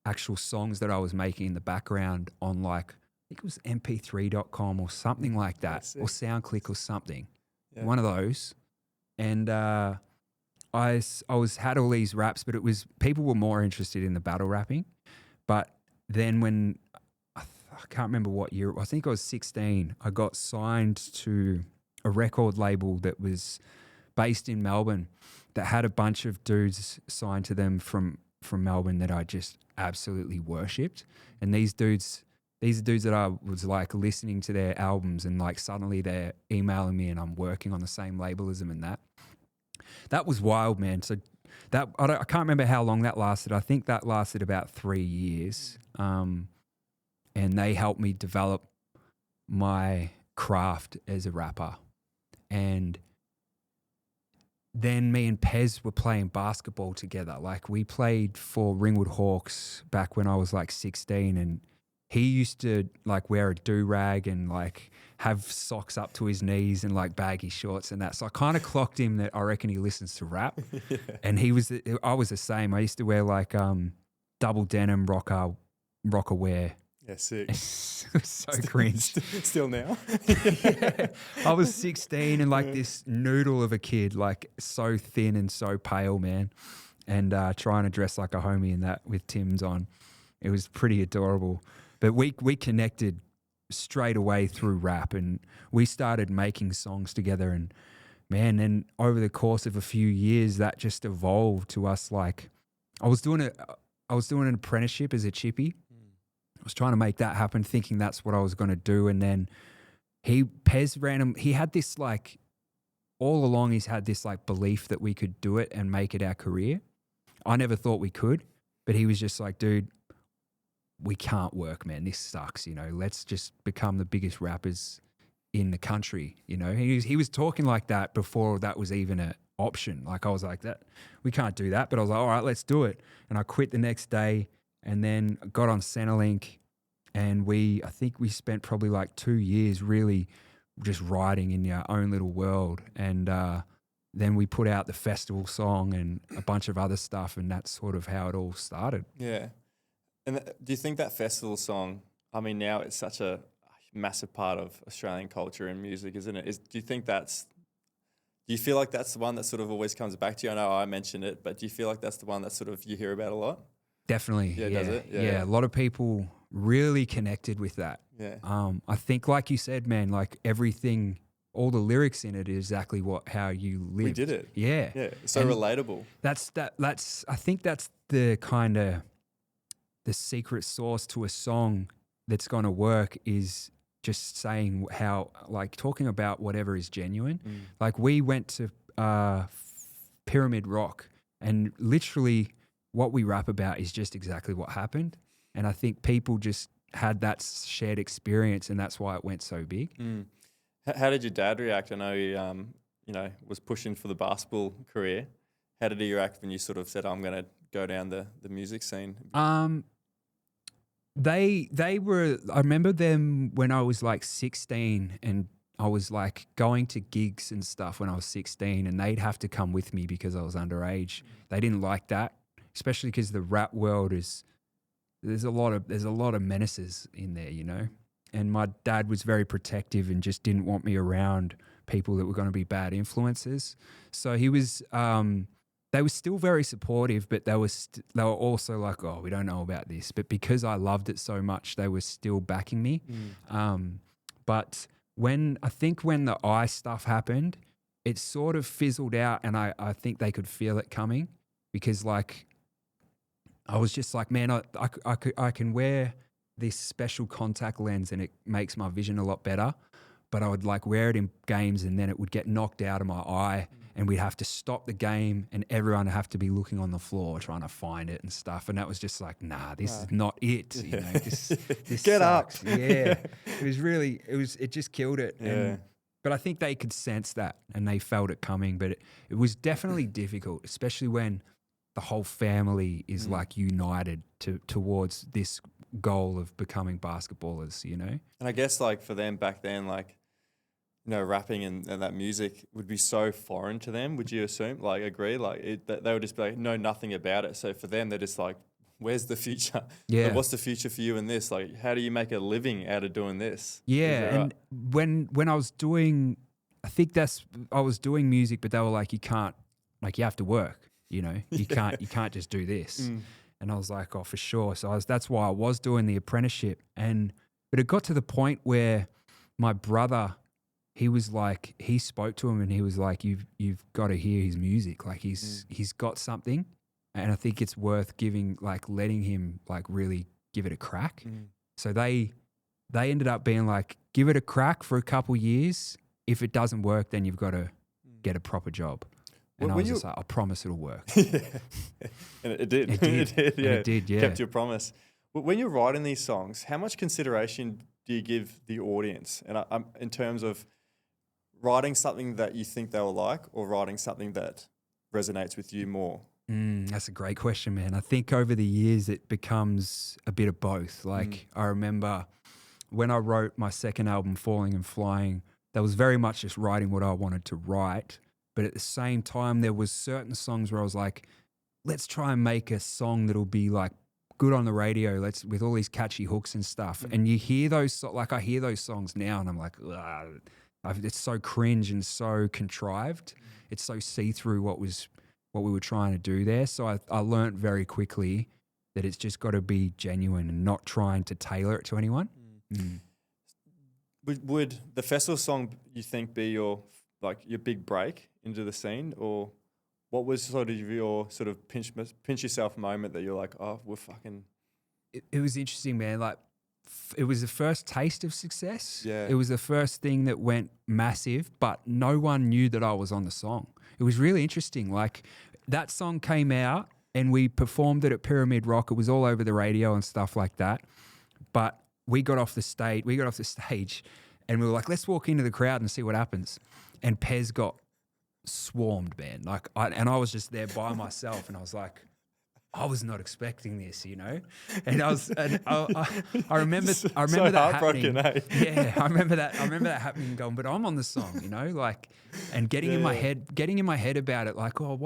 actual songs that I was making in the background on like, I think it was mp3.com or something like that, or SoundClick or something, one of those. And I had all these raps, but people were more interested in the battle rapping. But then when, I can't remember what year, I think I was 16, I got signed to a record label that was based in Melbourne that had a bunch of dudes signed to them from Melbourne that I just absolutely worshipped. And these dudes that I was like listening to their albums, and like suddenly they're emailing me and I'm working on the same label as them and that. that was wild, man. So that I can't remember how long that lasted. I think that lasted about 3 years, and they helped me develop my craft as a rapper. And then me and Pez were playing basketball together. Like we played for Ringwood Hawks back when I was like 16, and he used to like wear a do-rag and like have socks up to his knees and like baggy shorts and that. So I kind of clocked him that I reckon he listens to rap. Yeah. And I was the same. I used to wear like double denim rocker wear. Yeah, sick. It was so cringe. Still now? Yeah. I was 16 and like this noodle of a kid, like so thin and so pale, man. And trying to dress like a homie in that with Tim's on. It was pretty adorable. But we connected straight away through rap, and we started making songs together. And man, then over the course of a few years, that just evolved to us. Like I was doing an apprenticeship as a chippy. I was trying to make that happen, thinking that's what I was going to do. And then he had this like, all along he's had this like belief that we could do it and make it our career. I never thought we could, but he was just like, dude, we can't work, man. This sucks, you know. Let's just become the biggest rappers in the country, you know. He was talking like that before that was even an option. Like I was like, that we can't do that. But I was like, all right, let's do it. And I quit the next day. And then got on Centrelink, and I think we spent probably like 2 years really just writing in our own little world. And then we put out the festival song and a bunch of other stuff, and that's sort of how it all started. Yeah. And do you think that festival song, I mean, now it's such a massive part of Australian culture and music, isn't it? Do you feel like that's the one that sort of always comes back to you? I know I mentioned it, but do you feel like that's the one that sort of you hear about a lot? Definitely. Yeah, does it? Yeah. A lot of people really connected with that. Yeah. I think like you said, man, like everything, all the lyrics in it is exactly how you lived. We did it. Yeah. Yeah. So and relatable. I think that's the kind of the secret sauce to a song that's going to work is just saying how, like talking about whatever is genuine. Like we went to Pyramid Rock, and literally what we rap about is just exactly what happened. And I think people just had that shared experience, and that's why it went so big. How did your dad react? I know he, was pushing for the basketball career. How did he react when you sort of said, I'm going to go down the music scene? They were, I remember them when I was like 16, and I was like going to gigs and stuff when I was 16, and they'd have to come with me because I was underage. They didn't like that, especially because the rap world there's a lot of menaces in there, you know. And my dad was very protective and just didn't want me around people that were going to be bad influences. So he was, they were still very supportive, but they were also like, oh, we don't know about this. But because I loved it so much, they were still backing me. But when the eye stuff happened, it sort of fizzled out, and I think they could feel it coming, because like I was just like, man, I can wear this special contact lens and it makes my vision a lot better, but I would like wear it in games and then it would get knocked out of my eye, and we'd have to stop the game and everyone would have to be looking on the floor trying to find it and stuff. And that was just like, nah, this is not it. You know, this get sucks. up. Yeah. It just killed it. Yeah. But I think they could sense that and they felt it coming, but it was definitely difficult, especially when the whole family is like united towards this goal of becoming basketballers, you know? And I guess like for them back then, like, you know, rapping and that music would be so foreign to them. Would you assume, like, agree? Like they would just be like, know nothing about it. So for them, they're just like, where's the future? Yeah. Like, what's the future for you in this? Like, how do you make a living out of doing this? Yeah. And when I was doing, I was doing music, but they were like, you can't, like, you have to work. You know, you can't just do this. And I was like, oh, for sure. So that's why I was doing the apprenticeship. But it got to the point where my brother, he was like, he spoke to him and he was like, you've got to hear his music. Like he's got something, and I think it's worth letting him like really give it a crack. So they ended up being like, give it a crack for a couple years. If it doesn't work, then you've got to get a proper job. And I When was you just like, I promise it'll work. and it did. It did. It did. And Yeah. it did, yeah. Kept your promise. When you're writing these songs, how much consideration do you give the audience? And in terms of writing something that you think they'll like, or writing something that resonates with you more? That's a great question, man. I think over the years it becomes a bit of both. Like I remember when I wrote my second album, Falling and Flying, that was very much just writing what I wanted to write. But at the same time, there was certain songs where I was like, let's try and make a song that'll be like good on the radio. With all these catchy hooks and stuff. And you hear those, like I hear those songs now and I'm like, it's so cringe and so contrived. It's so see-through what we were trying to do there. So I learned very quickly that it's just got to be genuine and not trying to tailor it to anyone. Would the festival song, you think, be your big break into the scene, or what was sort of your sort of pinch yourself moment that you're like, oh, we're fucking... It was interesting, man. Like it was the first taste of success. Yeah. It was the first thing that went massive, but no one knew that I was on the song. It was really interesting. Like that song came out and we performed it at Pyramid Rock. It was all over the radio and stuff like that. But we got off the stage and we were like, let's walk into the crowd and see what happens. And Pez got swarmed, man. I was just there by myself and I was like, I was not expecting this, you know. And I remember so that heartbroken, happening. Yeah, I remember that happening and going, but I'm on the song, you know, like, and getting in my head about it, like, oh,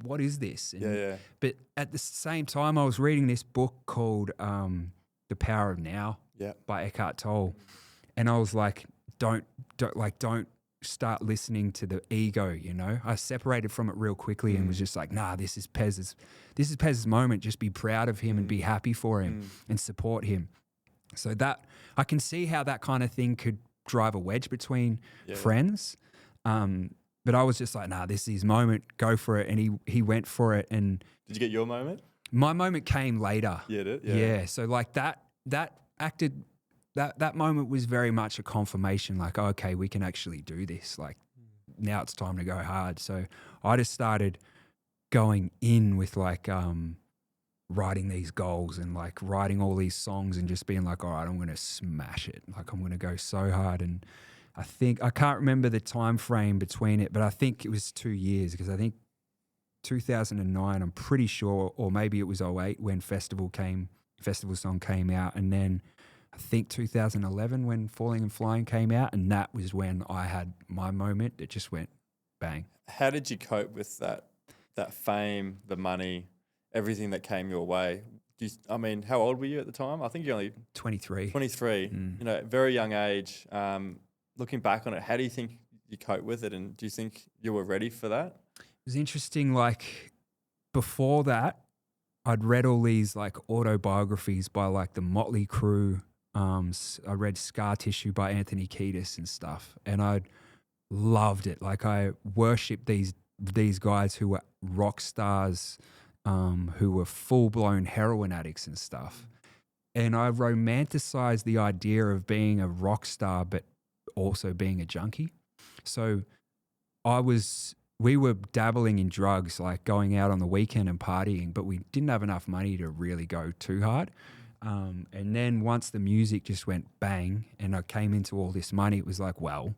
what is this? And, but at the same time, I was reading this book called The Power of Now by Eckhart Tolle, and I was like, don't start listening to the ego, you know. I separated from it real quickly and was just like, nah, this is Pez's moment. Just be proud of him and be happy for him and support him. So that I can see how that kind of thing could drive a wedge between friends. But I was just like, nah, this is his moment. Go for it. And he went for it. And did you get your moment? My moment came later. Yeah, did? Yeah. So like that moment was very much a confirmation, like, oh, okay, we can actually do this. Like now it's time to go hard. So I just started going in with like writing these goals and like writing all these songs and just being like, all right, I'm going to smash it. Like I'm going to go so hard. And I can't remember the time frame between it, but I think it was 2 years, because I think 2009, I'm pretty sure, or maybe it was 2008 when Festival Song came out. And then I think 2011 when Falling and Flying came out, and that was when I had my moment. It just went bang. How did you cope with that fame, the money, everything that came your way? How old were you at the time? I think you're only 23. 23, you know, very young age. Looking back on it, how do you think you cope with it? And do you think you were ready for that? It was interesting. Like before that, I'd read all these like autobiographies by like the Motley Crue. I read Scar Tissue by Anthony Kiedis and stuff, and I loved it. Like I worshipped these guys who were rock stars, who were full-blown heroin addicts and stuff. And I romanticized the idea of being a rock star, but also being a junkie. So we were dabbling in drugs, like going out on the weekend and partying, but we didn't have enough money to really go too hard. And then once the music just went bang and I came into all this money, it was like, well,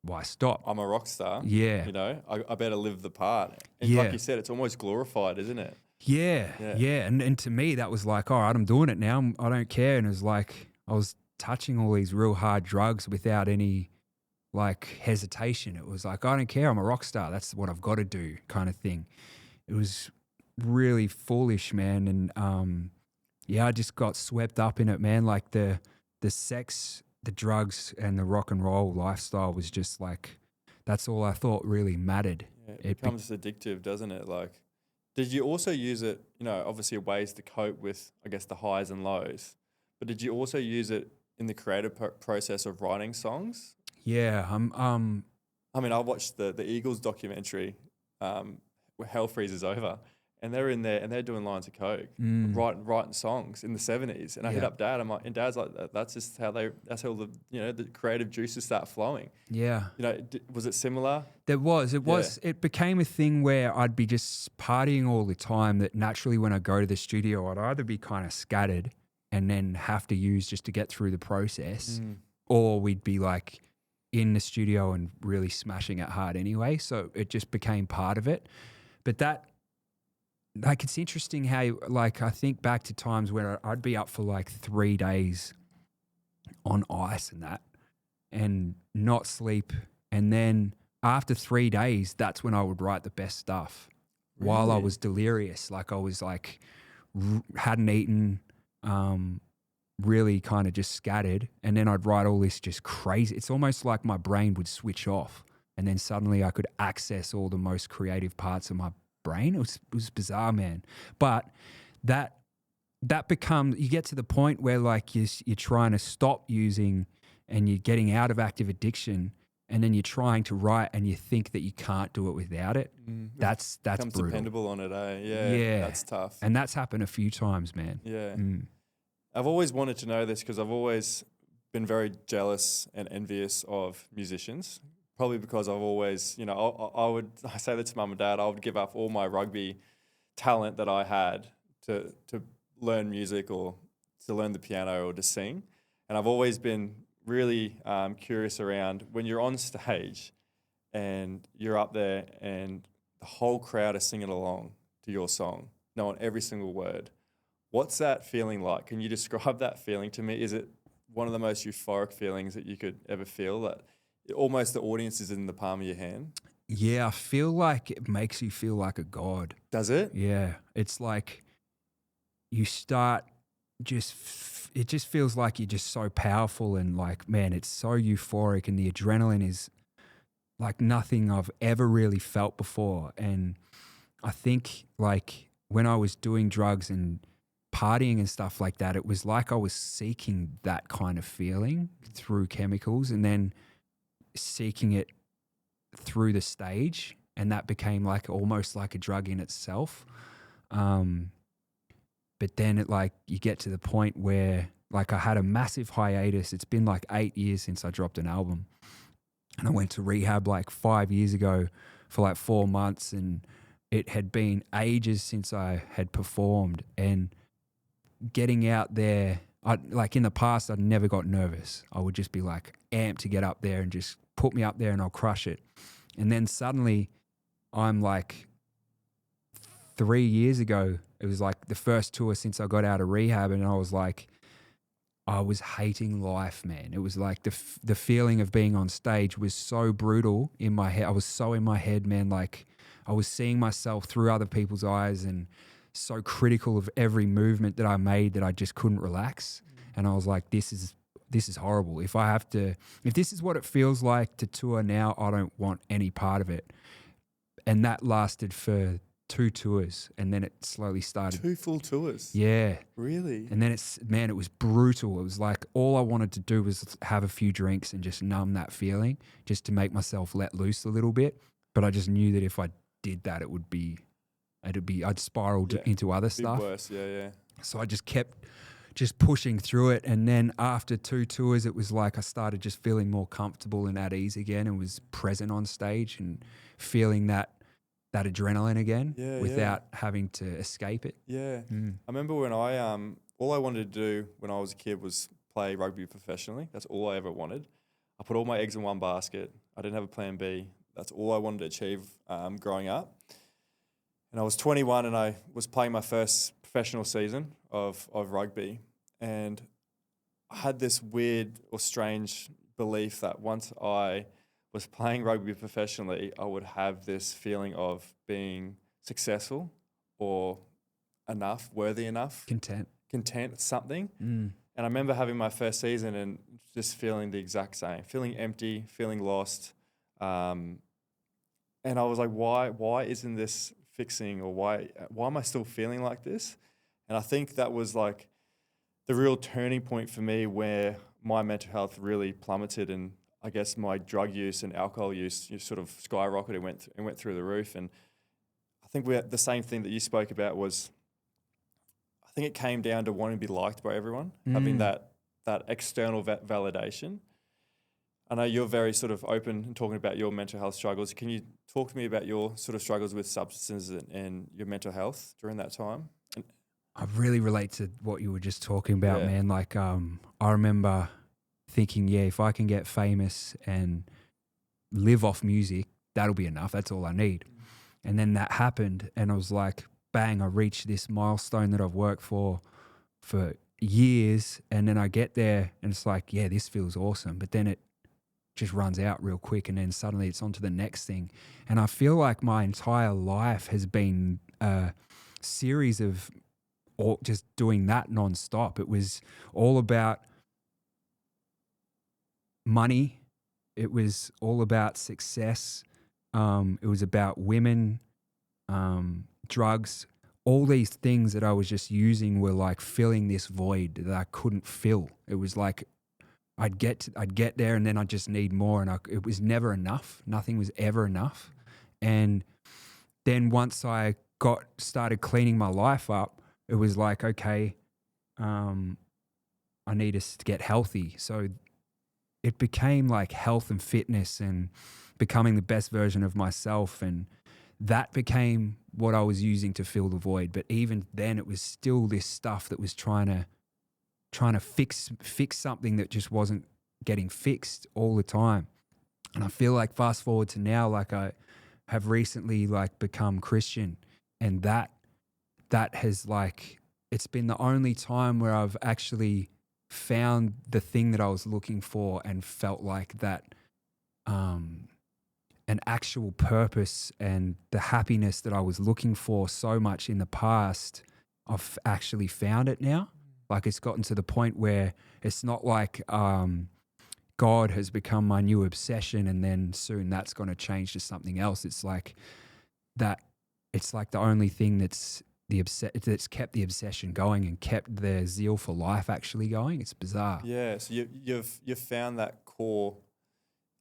why stop? I'm a rock star. Yeah. You know, I better live the part. And like you said, it's almost glorified, isn't it? Yeah. And to me, that was like, all right, I'm doing it now. I don't care. And it was like, I was touching all these real hard drugs without any like hesitation. It was like, I don't care. I'm a rock star. That's what I've got to do kind of thing. It was really foolish, man. And, I just got swept up in it, man. Like the sex, the drugs, and the rock and roll lifestyle was just like, that's all I thought really mattered. Yeah, it becomes addictive, doesn't it? Like, did you also use it, you know, obviously ways to cope with, I guess, the highs and lows, but did you also use it in the creative process of writing songs? Yeah. I watched the Eagles documentary, where Hell Freezes Over, and they're in there and they're doing lines of coke, writing songs in the 70s. And I hit Yeah. up Dad. I'm like, and Dad's like, that's just how that's how the the creative juices start flowing. Yeah. Was it similar? It became a thing where I'd be just partying all the time, that naturally when I go to the studio, I'd either be kind of scattered and then have to use just to get through the process, or we'd be like in the studio and really smashing it hard anyway. So it just became part of it. But like, it's interesting how, like, I think back to times where I'd be up for like 3 days on ice and not sleep. And then after 3 days, that's when I would write the best stuff while I Really? was delirious. Like, I was like, hadn't eaten, really kind of just scattered. And then I'd write all this just crazy. It's almost like my brain would switch off. And then suddenly I could access all the most creative parts of my brain. It was bizarre, man. But that becomes, you get to the point where like you're trying to stop using and you're getting out of active addiction, and then you're trying to write and you think that you can't do it without it. That's Becomes brutal. dependable on it, eh? Yeah. That's tough. And that's happened a few times, man. Yeah. Mm. I've always wanted to know this because I've always been very jealous and envious of musicians. Probably because I've always, I say that to Mum and Dad, I would give up all my rugby talent that I had to learn music or to learn the piano or to sing. And I've always been really curious around when you're on stage and you're up there and the whole crowd is singing along to your song, knowing every single word. What's that feeling like? Can you describe that feeling to me? Is it one of the most euphoric feelings that you could ever feel, that almost the audience is in the palm of your hand? Yeah, I feel like it makes you feel like a god. Does it? Yeah. It's like you start it just feels like you're just so powerful, and like, man, it's so euphoric, and the adrenaline is like nothing I've ever really felt before. And I think like when I was doing drugs and partying and stuff like that, it was like I was seeking that kind of feeling through chemicals and then seeking it through the stage, and that became like almost like a drug in itself. But then you get to the point where like I had a massive hiatus. It's been like 8 years since I dropped an album, and I went to rehab like 5 years ago for like 4 months, and it had been ages since I had performed. And getting out there, like in the past, I'd never got nervous. I would just be like amped to get up there and just put me up there and I'll crush it. And then suddenly I'm like 3 years ago, it was like the first tour since I got out of rehab, and I was like, I was hating life, man. It was like the feeling of being on stage was so brutal in my head. I was so in my head, man. Like I was seeing myself through other people's eyes and so critical of every movement that I made that I just couldn't relax. And I was like, this is horrible. If this is what it feels like to tour now, I don't want any part of it. And that lasted for 2 tours, and then it slowly started. 2 full tours? Yeah. Really? And then it was brutal. It was like all I wanted to do was have a few drinks and just numb that feeling, just to make myself let loose a little bit. But I just knew that if I did that, I'd spiraled into other stuff. Worse, yeah. So I just kept pushing through it. And then after 2 tours, it was like I started just feeling more comfortable and at ease again, and was present on stage and feeling that adrenaline again without having to escape it. Yeah. I remember when all I wanted to do when I was a kid was play rugby professionally. That's all I ever wanted. I put all my eggs in one basket. I didn't have a plan B. That's all I wanted to achieve growing up. And I was 21 and I was playing my first professional season of rugby. And I had this weird or strange belief that once I was playing rugby professionally, I would have this feeling of being successful or enough, worthy enough. Content, something. And I remember having my first season and just feeling the exact same, feeling empty, feeling lost. And I was like, why isn't this fixing, or why am I still feeling like this? And I think that was like the real turning point for me, where my mental health really plummeted, and I guess my drug use and alcohol use sort of skyrocketed and went through the roof. And I think we had the same thing that you spoke about was, I think it came down to wanting to be liked by everyone, having that external validation. I know you're very sort of open and talking about your mental health struggles. Can you talk to me about your sort of struggles with substances and your mental health during that time? And I really relate to what you were just talking about, Yeah. man. Like, I remember thinking, yeah, if I can get famous and live off music, that'll be enough. That's all I need. And then that happened, and I was like, bang, I reached this milestone that I've worked for years. And then I get there and it's like, yeah, this feels awesome. But then it just runs out real quick, and then suddenly it's on to the next thing. And I feel like my entire life has been a series of just doing that nonstop. It was all about money. It was all about success. It was about women, drugs. All these things that I was just using were like filling this void that I couldn't fill. It was like I'd get there, and then I just need more, and it was never enough. Nothing was ever enough. And then once I started cleaning my life up, it was like, okay, I need to get healthy. So it became like health and fitness and becoming the best version of myself, and that became what I was using to fill the void. But even then, it was still this stuff that was trying to fix something that just wasn't getting fixed all the time. And I feel like fast forward to now, like I have recently like become Christian, and that has like, it's been the only time where I've actually found the thing that I was looking for and felt like that an actual purpose and the happiness that I was looking for so much in the past. I've actually found it now. Like, it's gotten to the point where it's not like God has become my new obsession and then soon that's going to change to something else. It's like that. It's like the only thing that's kept the obsession going and kept the zeal for life actually going. It's bizarre. Yeah, so you've found that core,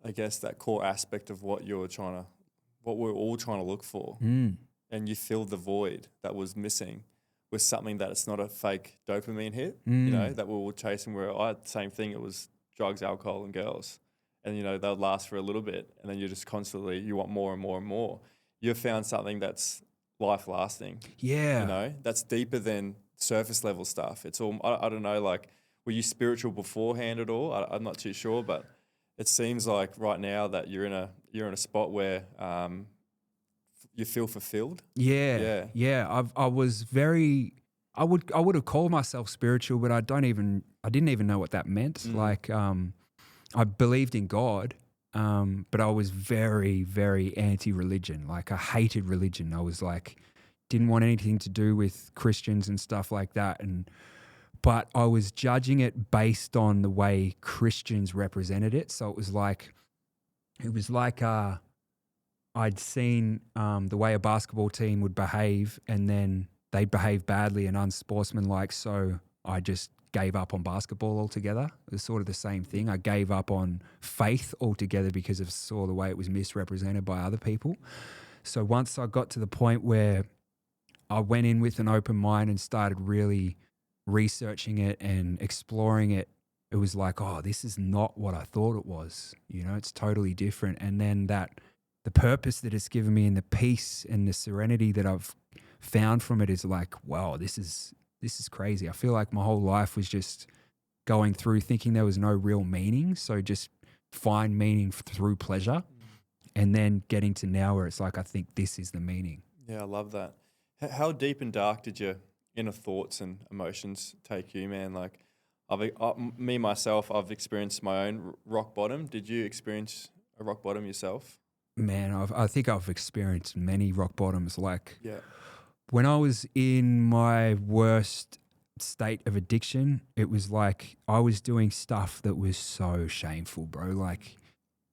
I guess, that core aspect of what we're all trying to look for, and you filled the void that was missing with something that it's not a fake dopamine hit, you know, that we were chasing. Where I had the same thing. It was drugs, alcohol, and girls, and you know they'll last for a little bit, and then you're just constantly you want more and more and more. You've found something that's life lasting. Yeah, you know, that's deeper than surface level stuff. It's all I don't know. Like, were you spiritual beforehand at all? I'm not too sure, but it seems like right now that you're in a spot where you feel fulfilled. Yeah. I would have called myself spiritual, but I didn't even know what that meant. Like, I believed in God, but I was very, very anti-religion. Like, I hated religion. I was like, didn't want anything to do with Christians and stuff like that. But I was judging it based on the way Christians represented it. So it was like I'd seen the way a basketball team would behave, and then they'd behave badly and unsportsmanlike. So I just gave up on basketball altogether. It was sort of the same thing. I gave up on faith altogether because I saw the way it was misrepresented by other people. So once I got to the point where I went in with an open mind and started really researching it and exploring it, it was like, oh, this is not what I thought it was. You know, it's totally different. And then the purpose that it's given me and the peace and the serenity that I've found from it is like, wow, this is crazy. I feel like my whole life was just going through thinking there was no real meaning. So just find meaning through pleasure, and then getting to now where it's like, I think this is the meaning. Yeah, I love that. How deep and dark did your inner thoughts and emotions take you, man? Like, myself, I've experienced my own rock bottom. Did you experience a rock bottom yourself? Man, I think I've experienced many rock bottoms. Like, Yeah. when I was in my worst state of addiction, it was like I was doing stuff that was so shameful, bro. Like,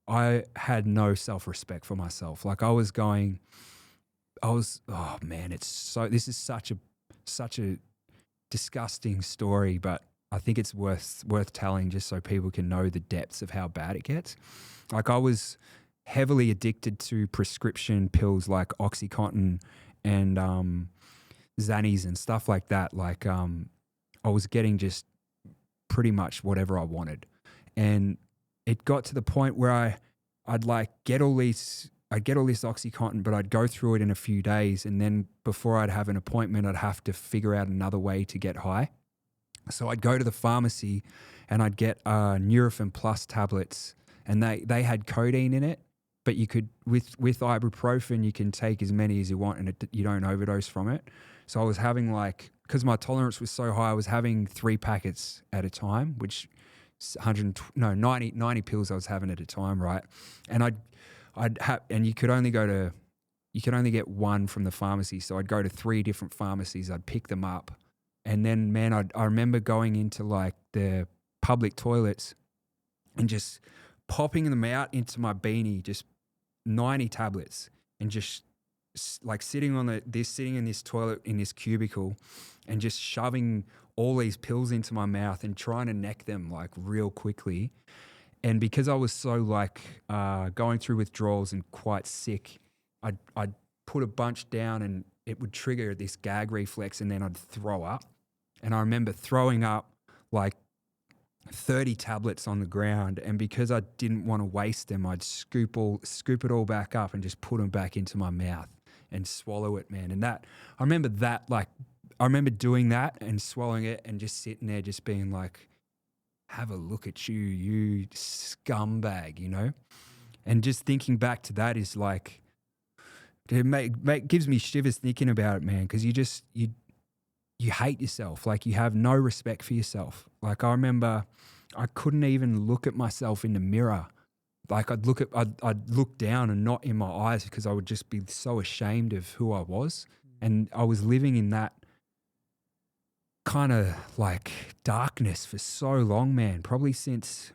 I had no self-respect for myself. Like, oh man, this is such a disgusting story, but I think it's worth telling just so people can know the depths of how bad it gets. Like, I was heavily addicted to prescription pills like Oxycontin and Xannies and stuff like that. Like I was getting just pretty much whatever I wanted. And it got to the point where I'd like get all this Oxycontin, but I'd go through it in a few days, and then before I'd have an appointment, I'd have to figure out another way to get high. So I'd go to the pharmacy and I'd get Nurofen Plus tablets, and they had codeine in it, but you could with ibuprofen you can take as many as you want, and you don't overdose from it. So I was having because my tolerance was so high, I was having 3 packets at a time, which 90 pills I was having at a time, right? And I'd have, and you could only get one from the pharmacy. So I'd go to 3 different pharmacies. I'd pick them up. And then, man, I remember going into like the public toilets and just popping them out into my beanie, just 90 tablets, and just like sitting in this toilet in this cubicle and just shoving all these pills into my mouth and trying to neck them like real quickly. And because I was so like going through withdrawals and quite sick, I'd put a bunch down and it would trigger this gag reflex, and then I'd throw up. And I remember throwing up like 30 tablets on the ground, and because I didn't want to waste them, I'd scoop it all back up and just put them back into my mouth and swallow it, man. And I remember doing that and swallowing it and just sitting there just being like, have a look at you, you scumbag, you know? And just thinking back to that is like, it gives me shivers thinking about it, man, because you hate yourself. Like, you have no respect for yourself. Like, I remember I couldn't even look at myself in the mirror. Like, I'd look down and not in my eyes because I would just be so ashamed of who I was. And I was living in that kind of like darkness for so long, man. Probably since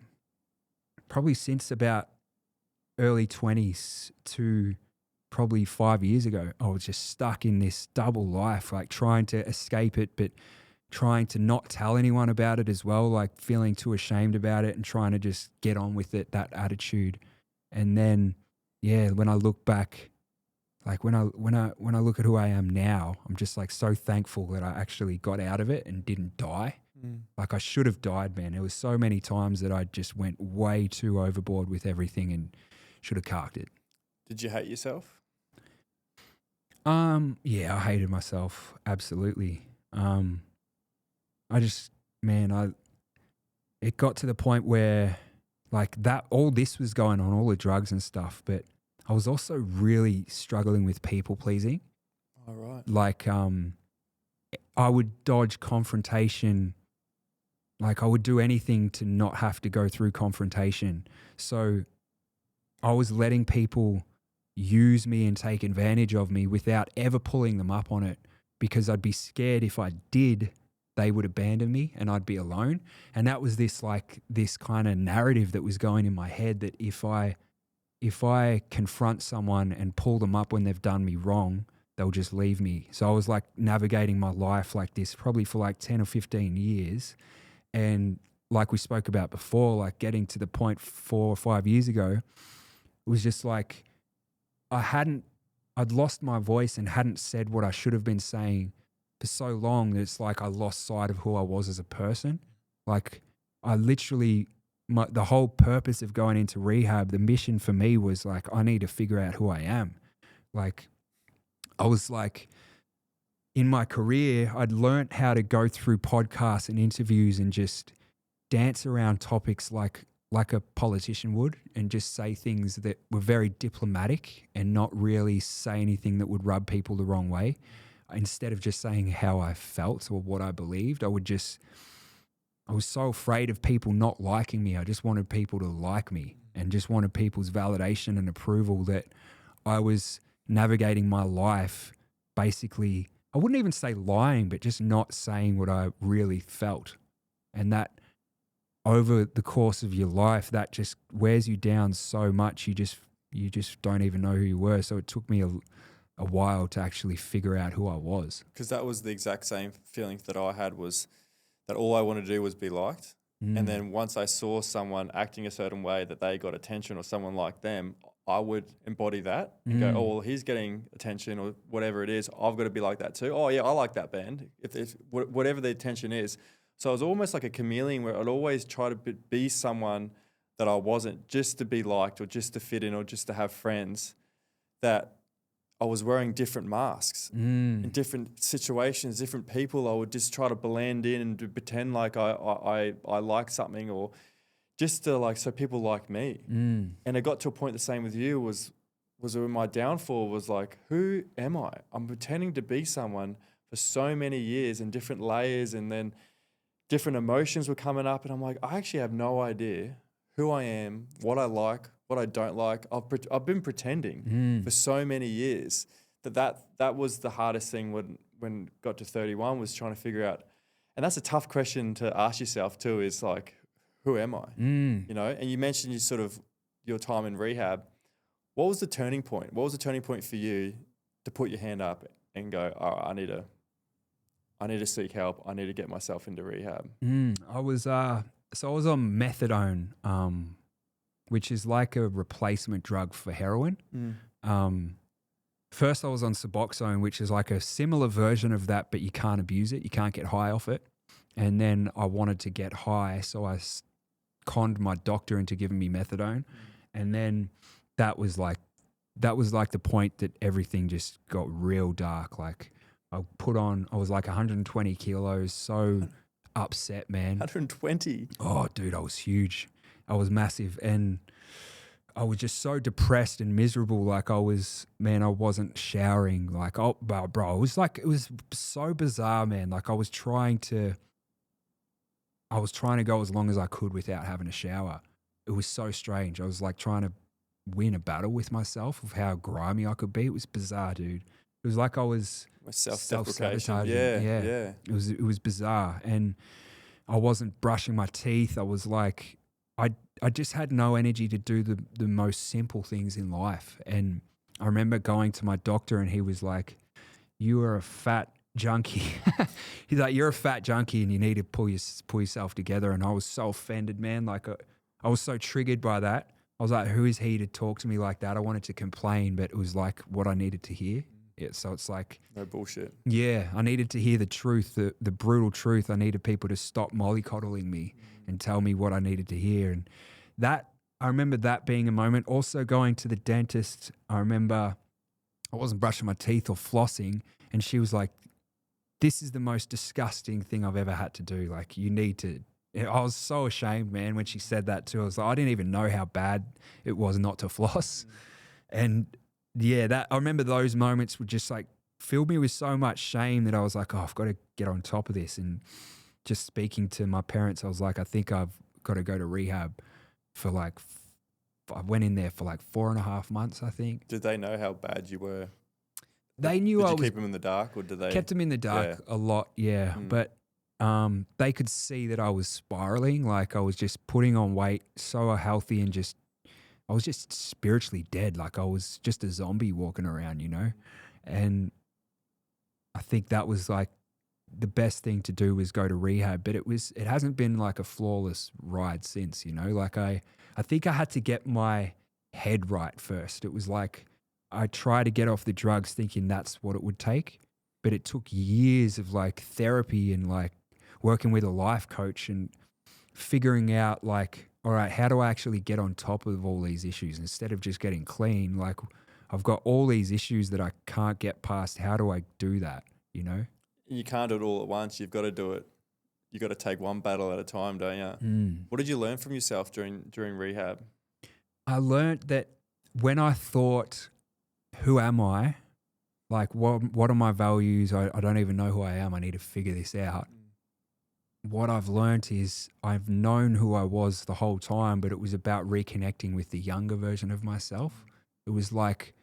about early 20s to probably 5 years ago. I was just stuck in this double life, like trying to escape it, but trying to not tell anyone about it as well, like feeling too ashamed about it and trying to just get on with it, that attitude. And then, yeah, when I look back, like when I look at who I am now, I'm just like so thankful that I actually got out of it and didn't die. Like, I should have died, man. There was so many times that I just went way too overboard with everything and should have carked it. Did you hate yourself? Yeah, I hated myself. Absolutely. It got to the point where like that, all this was going on, all the drugs and stuff, but I was also really struggling with people pleasing. All right. Like, I would dodge confrontation. Like, I would do anything to not have to go through confrontation. So I was letting people use me and take advantage of me without ever pulling them up on it, because I'd be scared if I did, they would abandon me and I'd be alone. And that was this kind of narrative that was going in my head, that if I confront someone and pull them up when they've done me wrong, they'll just leave me. So I was like navigating my life like this probably for like 10 or 15 years. And like we spoke about before, like getting to the point 4 or 5 years ago, it was just like I'd lost my voice and hadn't said what I should have been saying for so long that it's like I lost sight of who I was as a person. Like, I literally, the whole purpose of going into rehab, the mission for me was like, I need to figure out who I am. Like, I was like, in my career, I'd learned how to go through podcasts and interviews and just dance around topics like a politician would, and just say things that were very diplomatic and not really say anything that would rub people the wrong way. Instead of just saying how I felt or what I believed, I was so afraid of people not liking me. I just wanted people to like me and just wanted people's validation and approval that I was navigating my life basically, I wouldn't even say lying, but just not saying what I really felt. And that over the course of your life, that just wears you down so much. You just don't even know who you were. So it took me a while to actually figure out who I was. Because that was the exact same feeling that I had, was that all I wanted to do was be liked. And then once I saw someone acting a certain way that they got attention, or someone like them, I would embody that and go, oh, well, he's getting attention or whatever it is. I've got to be like that too. Oh yeah, I like that band. If whatever the attention is. So I was almost like a chameleon where I'd always try to be someone that I wasn't, just to be liked or just to fit in or just to have friends. That I was wearing different masks in different situations, different people. I would just try to blend in and to pretend like I like something, or just to like, so people like me. And it got to a point, the same with you, was when my downfall was like, who am I? I'm pretending to be someone for so many years in different layers, and then different emotions were coming up, and I'm like, I actually have no idea who I am, what I like, what I don't like. I've been pretending for so many years that was the hardest thing when got to 31, was trying to figure out. And that's a tough question to ask yourself too, is like, who am I? You know, and you mentioned your time in rehab. What was the turning point? What was the turning point for you to put your hand up and go, all right, I need to seek help. I need to get myself into rehab. I was on methadone, which is like a replacement drug for heroin. First I was on Suboxone, which is like a similar version of that, but you can't abuse it. You can't get high off it. And then I wanted to get high, so I conned my doctor into giving me methadone. And then that was like the point that everything just got real dark. Like I was like 120 kilos, so upset, man. 120? Oh, dude, I was huge. I was massive. And I was just so depressed and miserable. Like I wasn't showering. Like, oh, bro, it was so bizarre, man. Like I was trying to go as long as I could without having a shower. It was so strange. I was like trying to win a battle with myself of how grimy I could be. It was bizarre, dude. It was like I was self-sabotaging. Yeah. It was bizarre. And I wasn't brushing my teeth. I was like, I just had no energy to do the most simple things in life. And I remember going to my doctor, and he was like, you are a fat junkie. He's like, you're a fat junkie and you need to pull yourself together. And I was so offended, man. Like I was so triggered by that. I was like, who is he to talk to me like that? I wanted to complain, but it was like what I needed to hear. Yeah, so it's like, no bullshit. Yeah, I needed to hear the truth, the brutal truth. I needed people to stop mollycoddling me and tell me what I needed to hear. And I remember that being a moment. Also going to the dentist, I remember I wasn't brushing my teeth or flossing, and she was like, this is the most disgusting thing I've ever had to do. Like, you need to. I was so ashamed, man, when she said that too. I was like, I didn't even know how bad it was not to floss. And yeah, I remember those moments would just like filled me with so much shame that I was like, oh, I've got to get on top of this. And just speaking to my parents, I was like, I think I've got to go to rehab for like, I went in there for like 4.5 months, I think. Did they know how bad you were? They knew Did you keep them in the dark, or did they? Kept them in the dark a lot, yeah. But they could see that I was spiraling. Like I was just putting on weight, so healthy, and I was just spiritually dead. Like I was just a zombie walking around, you know? And I think that was like the best thing to do was go to rehab. But it hasn't been like a flawless ride since, you know? Like I think I had to get my head right first. It was like I tried to get off the drugs thinking that's what it would take. But it took years of like therapy and like working with a life coach and figuring out like, all right, how do I actually get on top of all these issues instead of just getting clean? Like I've got all these issues that I can't get past. How do I do that? You know? You can't do it all at once. You've got to do it. You've got to take one battle at a time, don't you? What did you learn from yourself during rehab? I learned that when I thought, who am I? Like, what are my values? I don't even know who I am. I need to figure this out. What I've learned is I've known who I was the whole time, but it was about reconnecting with the younger version of myself. It was like,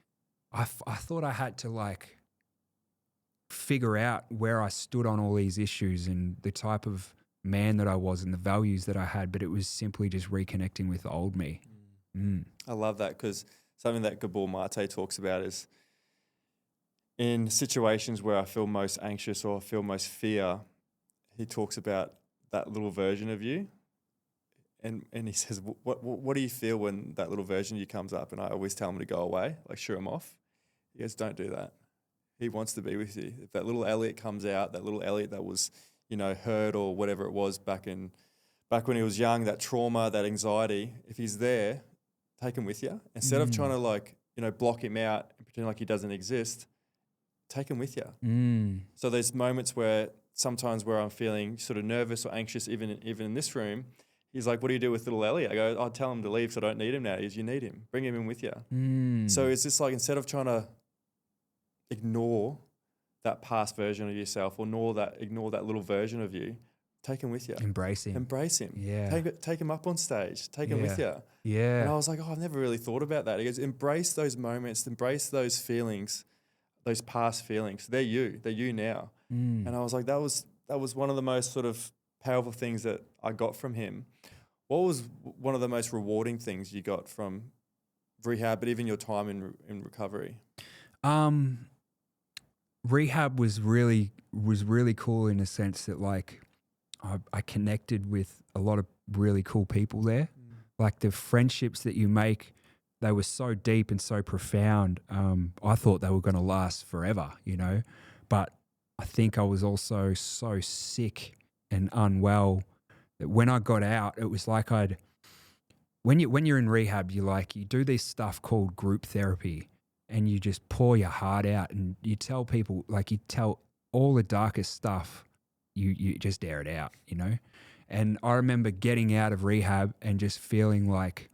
I thought I had to like figure out where I stood on all these issues and the type of man that I was and the values that I had, but it was simply just reconnecting with the old me. I love that, because something that Gabor Mate talks about is in situations where I feel most anxious or feel most fear, he talks about that little version of you he says, what do you feel when that little version of you comes up? And I always tell him to go away, like shoo him off. He goes, don't do that. He wants to be with you. If that little Elliot comes out, that little Elliot that was, hurt or whatever it was back when he was young, that trauma, that anxiety, if he's there, take him with you. Instead of trying to block him out and pretend like he doesn't exist, take him with you. So there's moments where sometimes where I'm feeling sort of nervous or anxious, even in this room, he's like, what do you do with little Elliot? I go, I'll tell him to leave so I don't need him now. He goes, you need him. Bring him in with you. So it's just like, instead of trying to ignore that past version of yourself or ignore that little version of you, take him with you. Embrace him. Yeah. Take him up on stage. Take him with you. Yeah. And I was like, I've never really thought about that. He goes, embrace those moments, embrace those feelings, those past feelings. They're you now. And I was like, that was one of the most sort of powerful things that I got from him. What was one of the most rewarding things you got from rehab, but even your time in recovery? Rehab was really cool in the sense that like I connected with a lot of really cool people there. Like the friendships that you make, they were so deep and so profound. I thought they were going to last forever, but I think I was also so sick and unwell that when I got out, it was like when you're in rehab, you do this stuff called group therapy, and you just pour your heart out and you tell people, you tell all the darkest stuff, you just air it out, And I remember getting out of rehab and just feeling like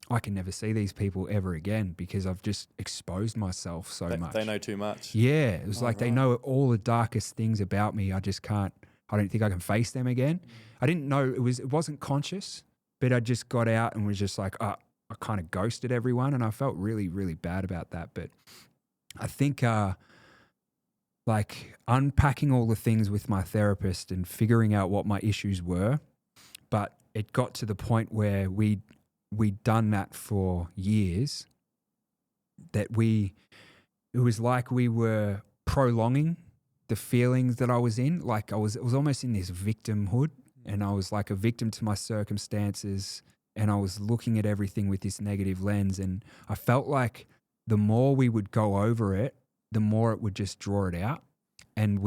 I can never see these people ever again because I've just exposed myself so much. They know too much. Yeah, it was they know all the darkest things about me. I don't think I can face them again. I didn't know it wasn't conscious, but I just got out and was just like, I kind of ghosted everyone, and I felt really, really bad about that. But I think unpacking all the things with my therapist and figuring out what my issues were, but it got to the point where we'd done that for years, that it was like we were prolonging the feelings that I was in. It was almost in this victimhood, and I was like a victim to my circumstances, and I was looking at everything with this negative lens, and I felt like the more we would go over it, the more it would just draw it out. And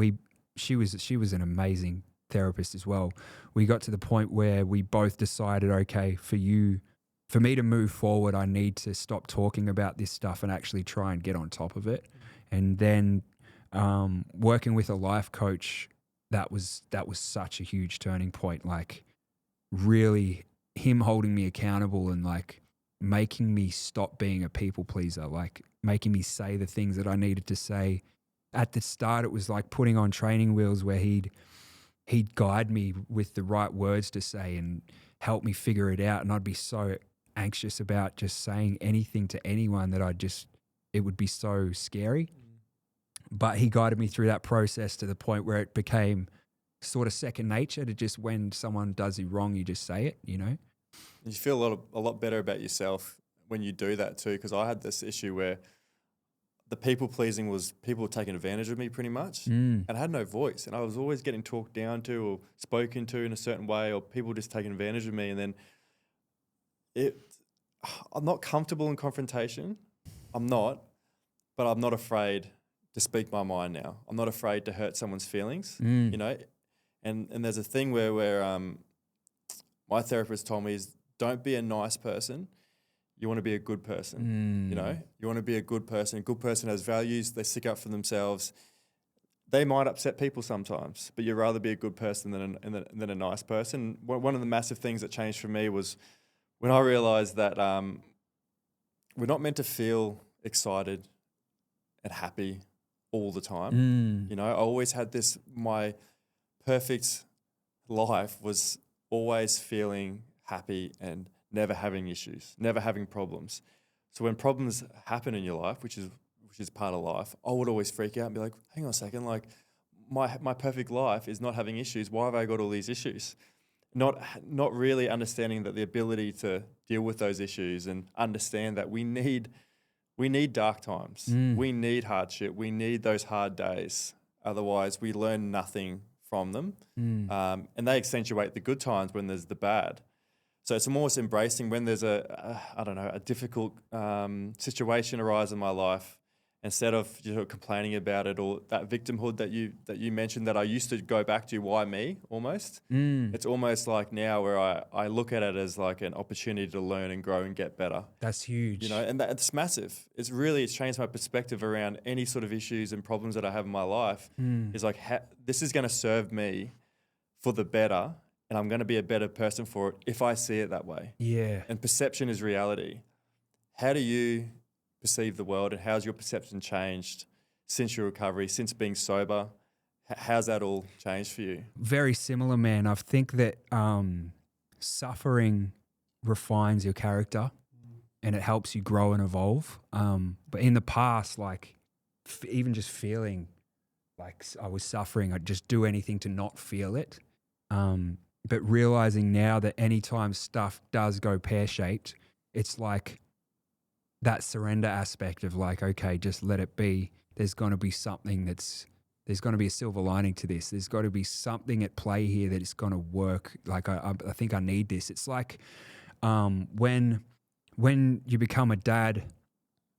she was an amazing therapist as well. We got to the point where we both decided, okay, for me to move forward, I need to stop talking about this stuff and actually try and get on top of it. And then working with a life coach, that was such a huge turning point. Like really him holding me accountable and making me stop being a people pleaser, making me say the things that I needed to say. At the start, it was like putting on training wheels where he'd guide me with the right words to say and help me figure it out. And I'd be so anxious about just saying anything to anyone that it would be so scary. But he guided me through that process to the point where it became sort of second nature to just, when someone does you wrong, you just say it, You feel a lot better about yourself when you do that too, because I had this issue where the people pleasing was people were taking advantage of me pretty much, and I had no voice, and I was always getting talked down to or spoken to in a certain way, or people just taking advantage of me. And then I'm not comfortable in confrontation. I'm not, but I'm not afraid to speak my mind now. I'm not afraid to hurt someone's feelings, And there's a thing where my therapist told me is, don't be a nice person. You want to be a good person. You want to be a good person. A good person has values. They stick up for themselves. They might upset people sometimes, but you'd rather be a good person than a nice person. One of the massive things that changed for me was when I realized that we're not meant to feel excited and happy all the time. I always had this, my perfect life was always feeling happy and never having issues, never having problems. So when problems happen in your life, which is part of life, I would always freak out and be like, hang on a second, my perfect life is not having issues. Why have I got all these issues? Not really understanding that the ability to deal with those issues and understand that we need dark times. We need hardship. We need those hard days. Otherwise, we learn nothing from them. And they accentuate the good times when there's the bad. So it's almost embracing when there's I don't know, a difficult situation arise in my life. Instead of complaining about it, or that victimhood that you mentioned that I used to go back to, why me almost. It's almost like now where I look at it as like an opportunity to learn and grow and get better. That's huge. And that's massive. It's changed my perspective around any sort of issues and problems that I have in my life. Is like, this is going to serve me for the better, and I'm going to be a better person for it if I see it that way. Yeah. And perception is reality. How do you perceive the world, and how's your perception changed since your recovery, since being sober? How's that all changed for you? Very similar, man. I think that suffering refines your character and it helps you grow and evolve. But in the past, like even just feeling like I was suffering, I'd just do anything to not feel it. But realizing now that anytime stuff does go pear-shaped, it's like that surrender aspect of like, okay, just let it be. There's going to be something there's going to be a silver lining to this. There's got to be something at play here that it's going to work. Like I think I need this. It's like when you become a dad,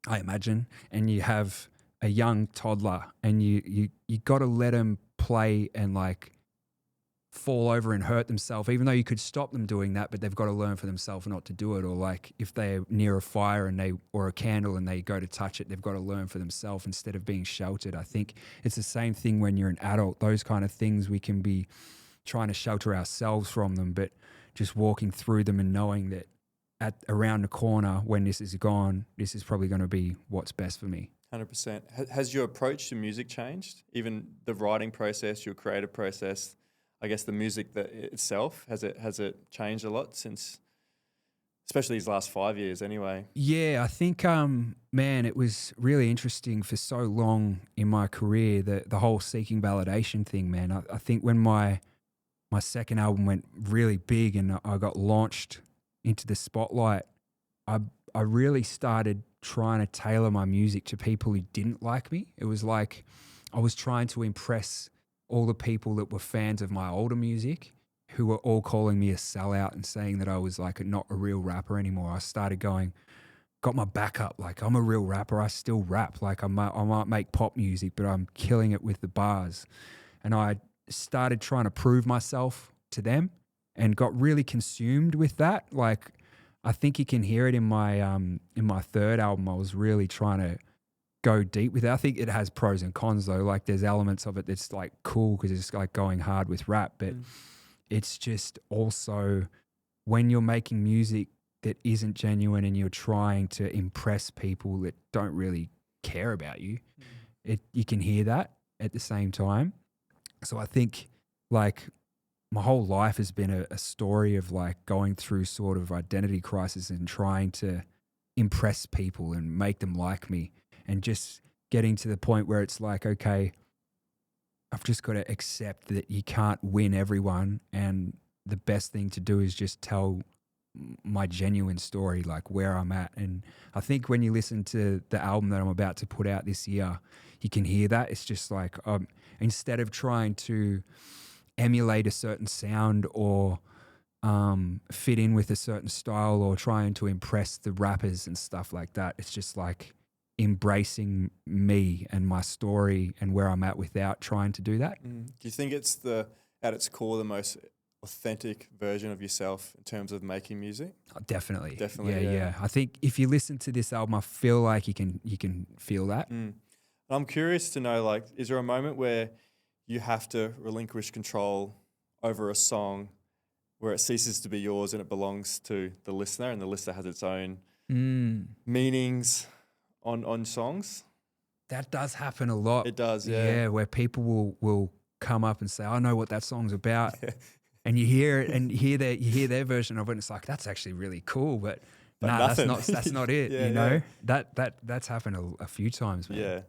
I imagine, and you have a young toddler and you got to let them play and like fall over and hurt themselves, even though you could stop them doing that, but they've got to learn for themselves not to do it. Or like if they're near a fire or a candle and they go to touch it, they've got to learn for themselves instead of being sheltered. I think it's the same thing when you're an adult. Those kind of things, we can be trying to shelter ourselves from them, but just walking through them and knowing that around the corner when this is gone, this is probably going to be what's best for me. 100%. Has your approach to music changed? Even the writing process, your creative process, I guess the music itself, has it changed a lot since, especially these last 5 years anyway? Yeah, I think, man, it was really interesting for so long in my career, the whole seeking validation thing, man. I think when my second album went really big and I got launched into the spotlight, I really started trying to tailor my music to people who didn't like me. It was like I was trying to impress all the people that were fans of my older music, who were all calling me a sellout and saying that I was like not a real rapper anymore. I started got my back up. Like, I'm a real rapper. I still rap. Like I might make pop music, but I'm killing it with the bars. And I started trying to prove myself to them and got really consumed with that. Like, I think you can hear it in my third album. I was really trying to go deep with it. I think it has pros and cons though. Like there's elements of it that's like cool because it's like going hard with rap, but it's just also when you're making music that isn't genuine and you're trying to impress people that don't really care about you, you can hear that at the same time. So I think like my whole life has been a story of like going through sort of identity crisis and trying to impress people and make them like me. And just getting to the point where it's like, okay, I've just got to accept that you can't win everyone. And the best thing to do is just tell my genuine story, like where I'm at. And I think when you listen to the album that I'm about to put out this year, you can hear that. It's just like, instead of trying to emulate a certain sound or fit in with a certain style or trying to impress the rappers and stuff like that, it's just like embracing me and my story and where I'm at without trying to do that. Do you think it's at its core the most authentic version of yourself in terms of making music? Oh, definitely. Yeah. I think if you listen to this album, I feel like you can feel that. I'm curious to know, like, is there a moment where you have to relinquish control over a song where it ceases to be yours and it belongs to the listener, and the listener has its own meanings on songs? That does happen a lot. It does, yeah. Yeah, where people will come up and say, I know what that song's about. And you hear it and you hear their version of it and it's like, that's actually really cool, but nah, nothing. that's not it, Yeah, you know? That's happened a few times, man.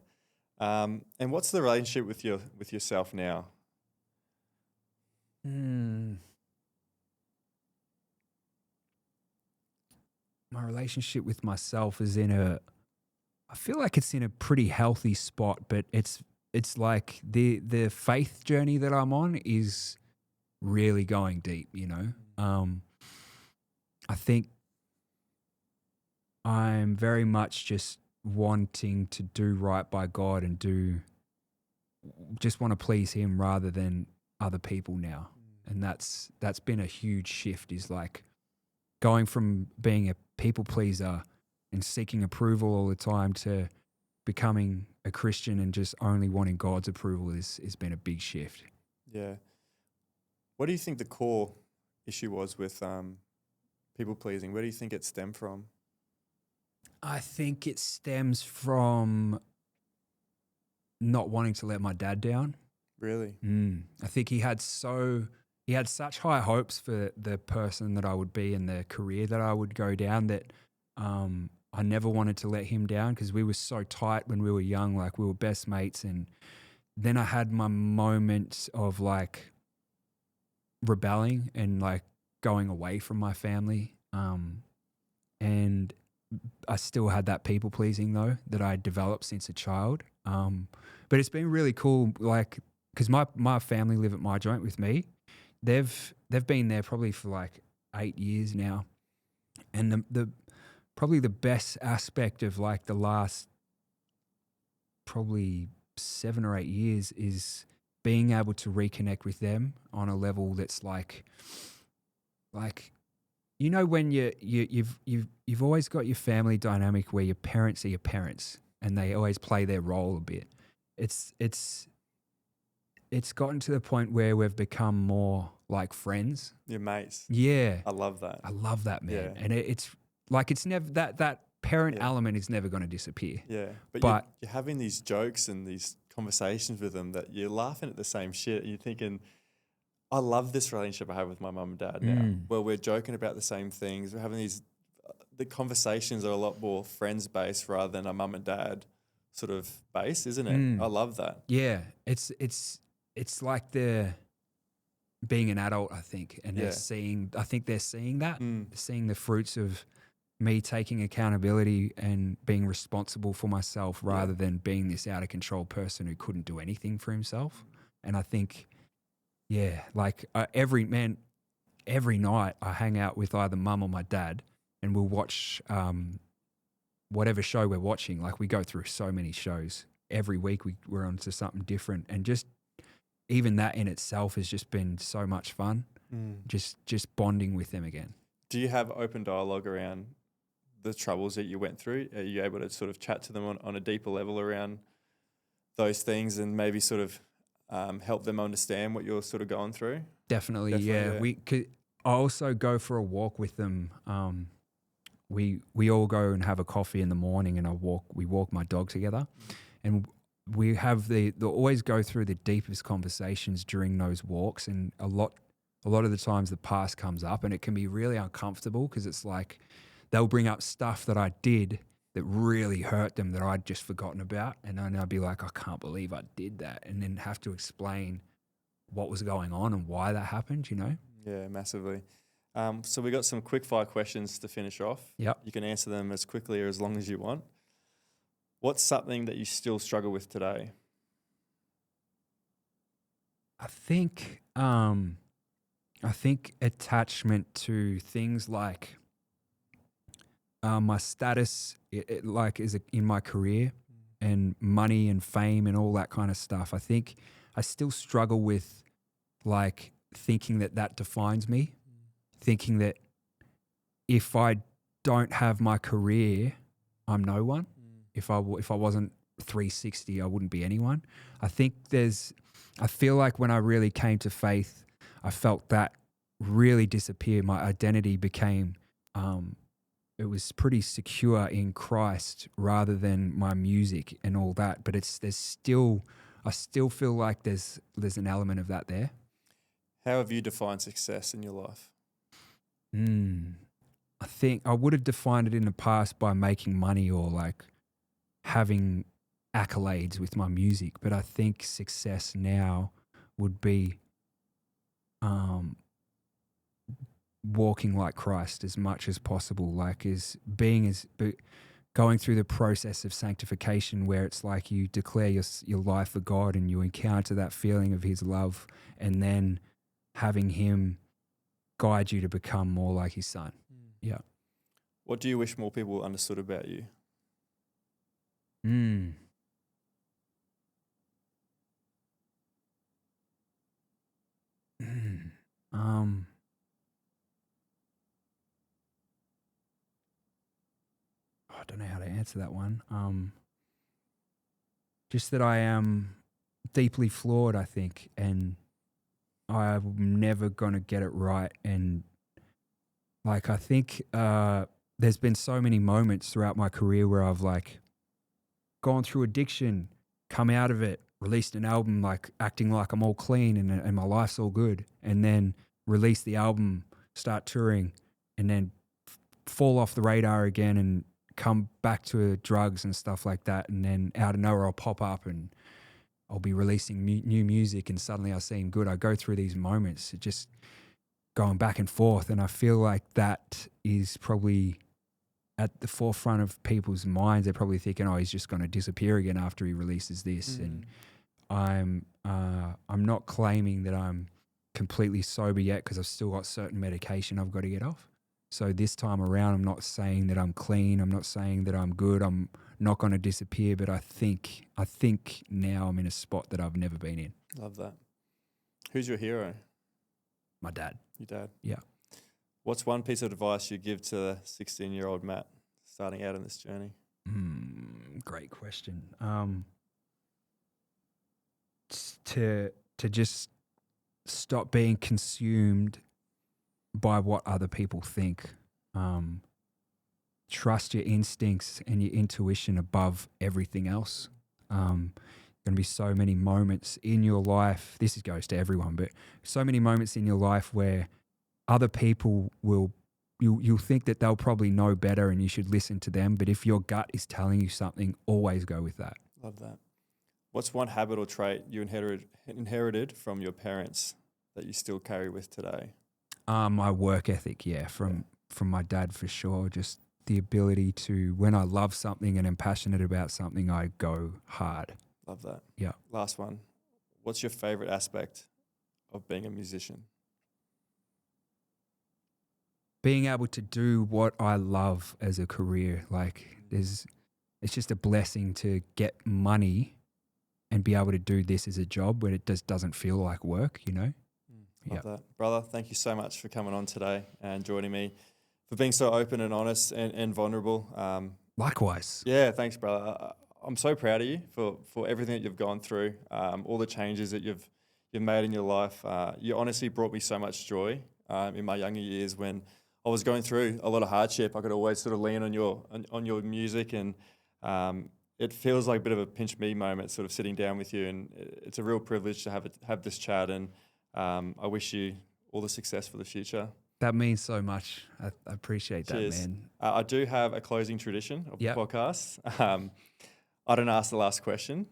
Yeah. And what's the relationship with yourself now? My relationship with myself is I feel like it's in a pretty healthy spot, but it's like the faith journey that I'm on is really going deep, you know? I think I'm very much just wanting to do right by God and just want to please Him rather than other people now. And that's been a huge shift, is like going from being a people pleaser and seeking approval all the time to becoming a Christian and just only wanting God's approval has been a big shift. Yeah. What do you think the core issue was with people pleasing? Where do you think it stemmed from? I think it stems from not wanting to let my dad down. Really? I think he had such high hopes for the person that I would be and the career that I would go down that I never wanted to let him down, because we were so tight when we were young, like we were best mates. And then I had my moment of like rebelling and like going away from my family. And I still had that people pleasing though that I developed since a child. But it's been really cool, like, because my family live at my joint with me. They've been there probably for like 8 years now, and the probably the best aspect of like the last probably 7 or 8 years is being able to reconnect with them on a level that's like you know, when you've always got your family dynamic where your parents are your parents and they always play their role a bit. It's gotten to the point where we've become more like friends. Your mates. Yeah. I love that. I love that, man. Yeah. And it's like, it's never, that parent Yeah. element is never going to disappear. Yeah. But you're having these jokes and these conversations with them that you're laughing at the same shit. And you're thinking, I love this relationship I have with my mum and dad now, where we're joking about the same things. We're having the conversations are a lot more friends based rather than a mum and dad sort of base, isn't it? I love that. Yeah. It's like they're being an adult, I think. And Yeah. I think they're seeing that, seeing the fruits of me taking accountability and being responsible for myself rather than being this out of control person who couldn't do anything for himself. And I think, like every night I hang out with either mum or my dad and we'll watch whatever show we're watching. Like we go through so many shows. Every week we're onto something different. And just even that in itself has just been so much fun, just bonding with them again. Do you have open dialogue around the troubles that you went through? Are you able to sort of chat to them on a deeper level around those things and maybe sort of help them understand what you're sort of going through? Definitely, yeah. I also go for a walk with them. We all go and have a coffee in the morning, and we walk my dog together, and we have they always go through the deepest conversations during those walks, and a lot of the times the past comes up, and it can be really uncomfortable because it's like they'll bring up stuff that I did that really hurt them that I'd just forgotten about. And then I'd be like, I can't believe I did that. And then have to explain what was going on and why that happened, you know? Yeah, massively. So we got some quick fire questions to finish off. Yep. You can answer them as quickly or as long as you want. What's something that you still struggle with today? I think attachment to things like my status, in my career, and money and fame and all that kind of stuff. I think I still struggle with like thinking that defines me, thinking that if I don't have my career, I'm no one. If I wasn't 360, I wouldn't be anyone. I feel like when I really came to faith, I felt that really disappear. My identity became, it was pretty secure in Christ rather than my music and all that. But I still feel like there's an element of that there. How have you defined success in your life? I think I would have defined it in the past by making money or like having accolades with my music. But I think success now would be walking like Christ as much as possible, like going through the process of sanctification where it's like you declare your life for God and you encounter that feeling of His love, and then having Him guide you to become more like His Son. Yeah. What do you wish more people understood about you? I don't know how to answer that one. Just that I am deeply flawed, I think, and I'm never gonna get it right. And like, I think there's been so many moments throughout my career where I've like gone through addiction, come out of it, released an album like acting like I'm all clean and my life's all good, and then release the album, start touring, and then fall off the radar again and come back to drugs and stuff like that. And then out of nowhere, I'll pop up and I'll be releasing new music and suddenly I seem good. I go through these moments, just going back and forth. And I feel like that is probably at the forefront of people's minds. They're probably thinking, oh, he's just going to disappear again after he releases this. And I'm not claiming that I'm completely sober yet because I've still got certain medication I've got to get off. So this time around, I'm not saying that I'm clean. I'm not saying that I'm good. I'm not going to disappear. But I think now I'm in a spot that I've never been in. Love that. Who's your hero? My dad. Your dad? Yeah. What's one piece of advice you give to 16-year-old Matt starting out on this journey? Great question. To just stop being consumed by what other people think. Trust your instincts and your intuition above everything else. Going to be so many moments in your life, this goes to everyone, but so many moments in your life where other people you'll think that they'll probably know better and you should listen to them, but if your gut is telling you something, always go with that. Love that. What's one habit or trait you inherited from your parents that you still carry with today? My work ethic, from my dad for sure. Just the ability to, when I love something and am passionate about something, I go hard. Love that. Yeah. Last one. What's your favorite aspect of being a musician? Being able to do what I love as a career. Like it's just a blessing to get money and be able to do this as a job when it just doesn't feel like work, you know? Love that. Brother, thank you so much for coming on today and joining me, for being so open and honest and vulnerable. Likewise. Yeah, thanks, brother. I'm so proud of you for everything that you've gone through, all the changes that you've made in your life. You honestly brought me so much joy in my younger years when I was going through a lot of hardship. I could always sort of lean on your music, and it feels like a bit of a pinch me moment, sort of sitting down with you, and it's a real privilege to have this chat. And I wish you all the success for the future. That means so much. I appreciate that, Cheers. man. I do have a closing tradition of the podcast. I don't ask the last question,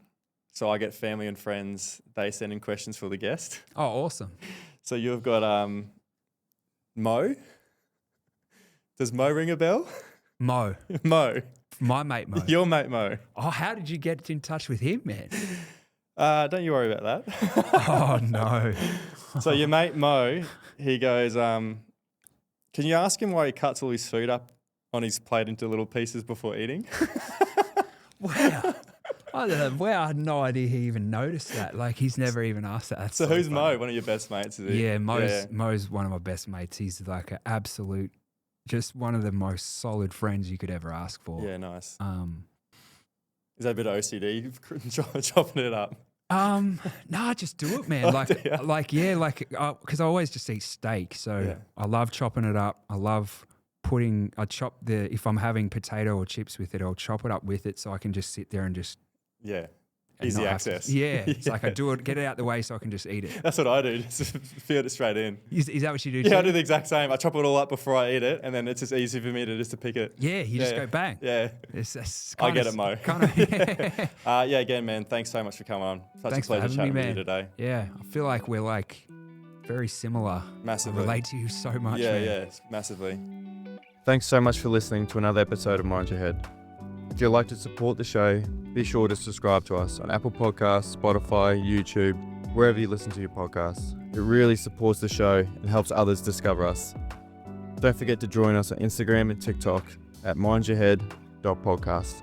so I get family and friends. They send in questions for the guest. Oh, awesome. So you've got Mo. Does Mo ring a bell? Mo. Mo. My mate Mo. Your mate Mo. Oh, how did you get in touch with him, man? Don't you worry about that. Oh, no. So your mate Mo, he goes, can you ask him why he cuts all his food up on his plate into little pieces before eating? Wow. I don't know. Wow, I had no idea he even noticed that. Like, he's never even asked that. That's so who's funny. Mo? One of your best mates, is he? Yeah, Mo's one of my best mates. He's like an absolute, just one of the most solid friends you could ever ask for. Yeah, nice. Is that a bit of OCD, chopping it up? No, just do it, man. Because I always just eat steak. So I love chopping it up. I love if I'm having potato or chips with it, I'll chop it up with it so I can just sit there and just. Yeah. Easy access. It's like I do it, get it out the way so I can just eat it. That's what I do. Just feed it straight in. Is that what you do? Yeah, too? I do the exact same. I chop it all up before I eat it, and then it's just easy for me to pick it. Yeah, you just go bang. Yeah. I get it, Mo. Again, man, thanks so much for coming on. Thanks a pleasure chatting with you today. Yeah, I feel like we're like very similar. Massively. I relate to you so much, man. Yeah, massively. Thanks so much for listening to another episode of Mind Your Head. If you'd like to support the show, be sure to subscribe to us on Apple Podcasts, Spotify, YouTube, wherever you listen to your podcasts. It really supports the show and helps others discover us. Don't forget to join us on Instagram and TikTok at mindyourhead.podcast.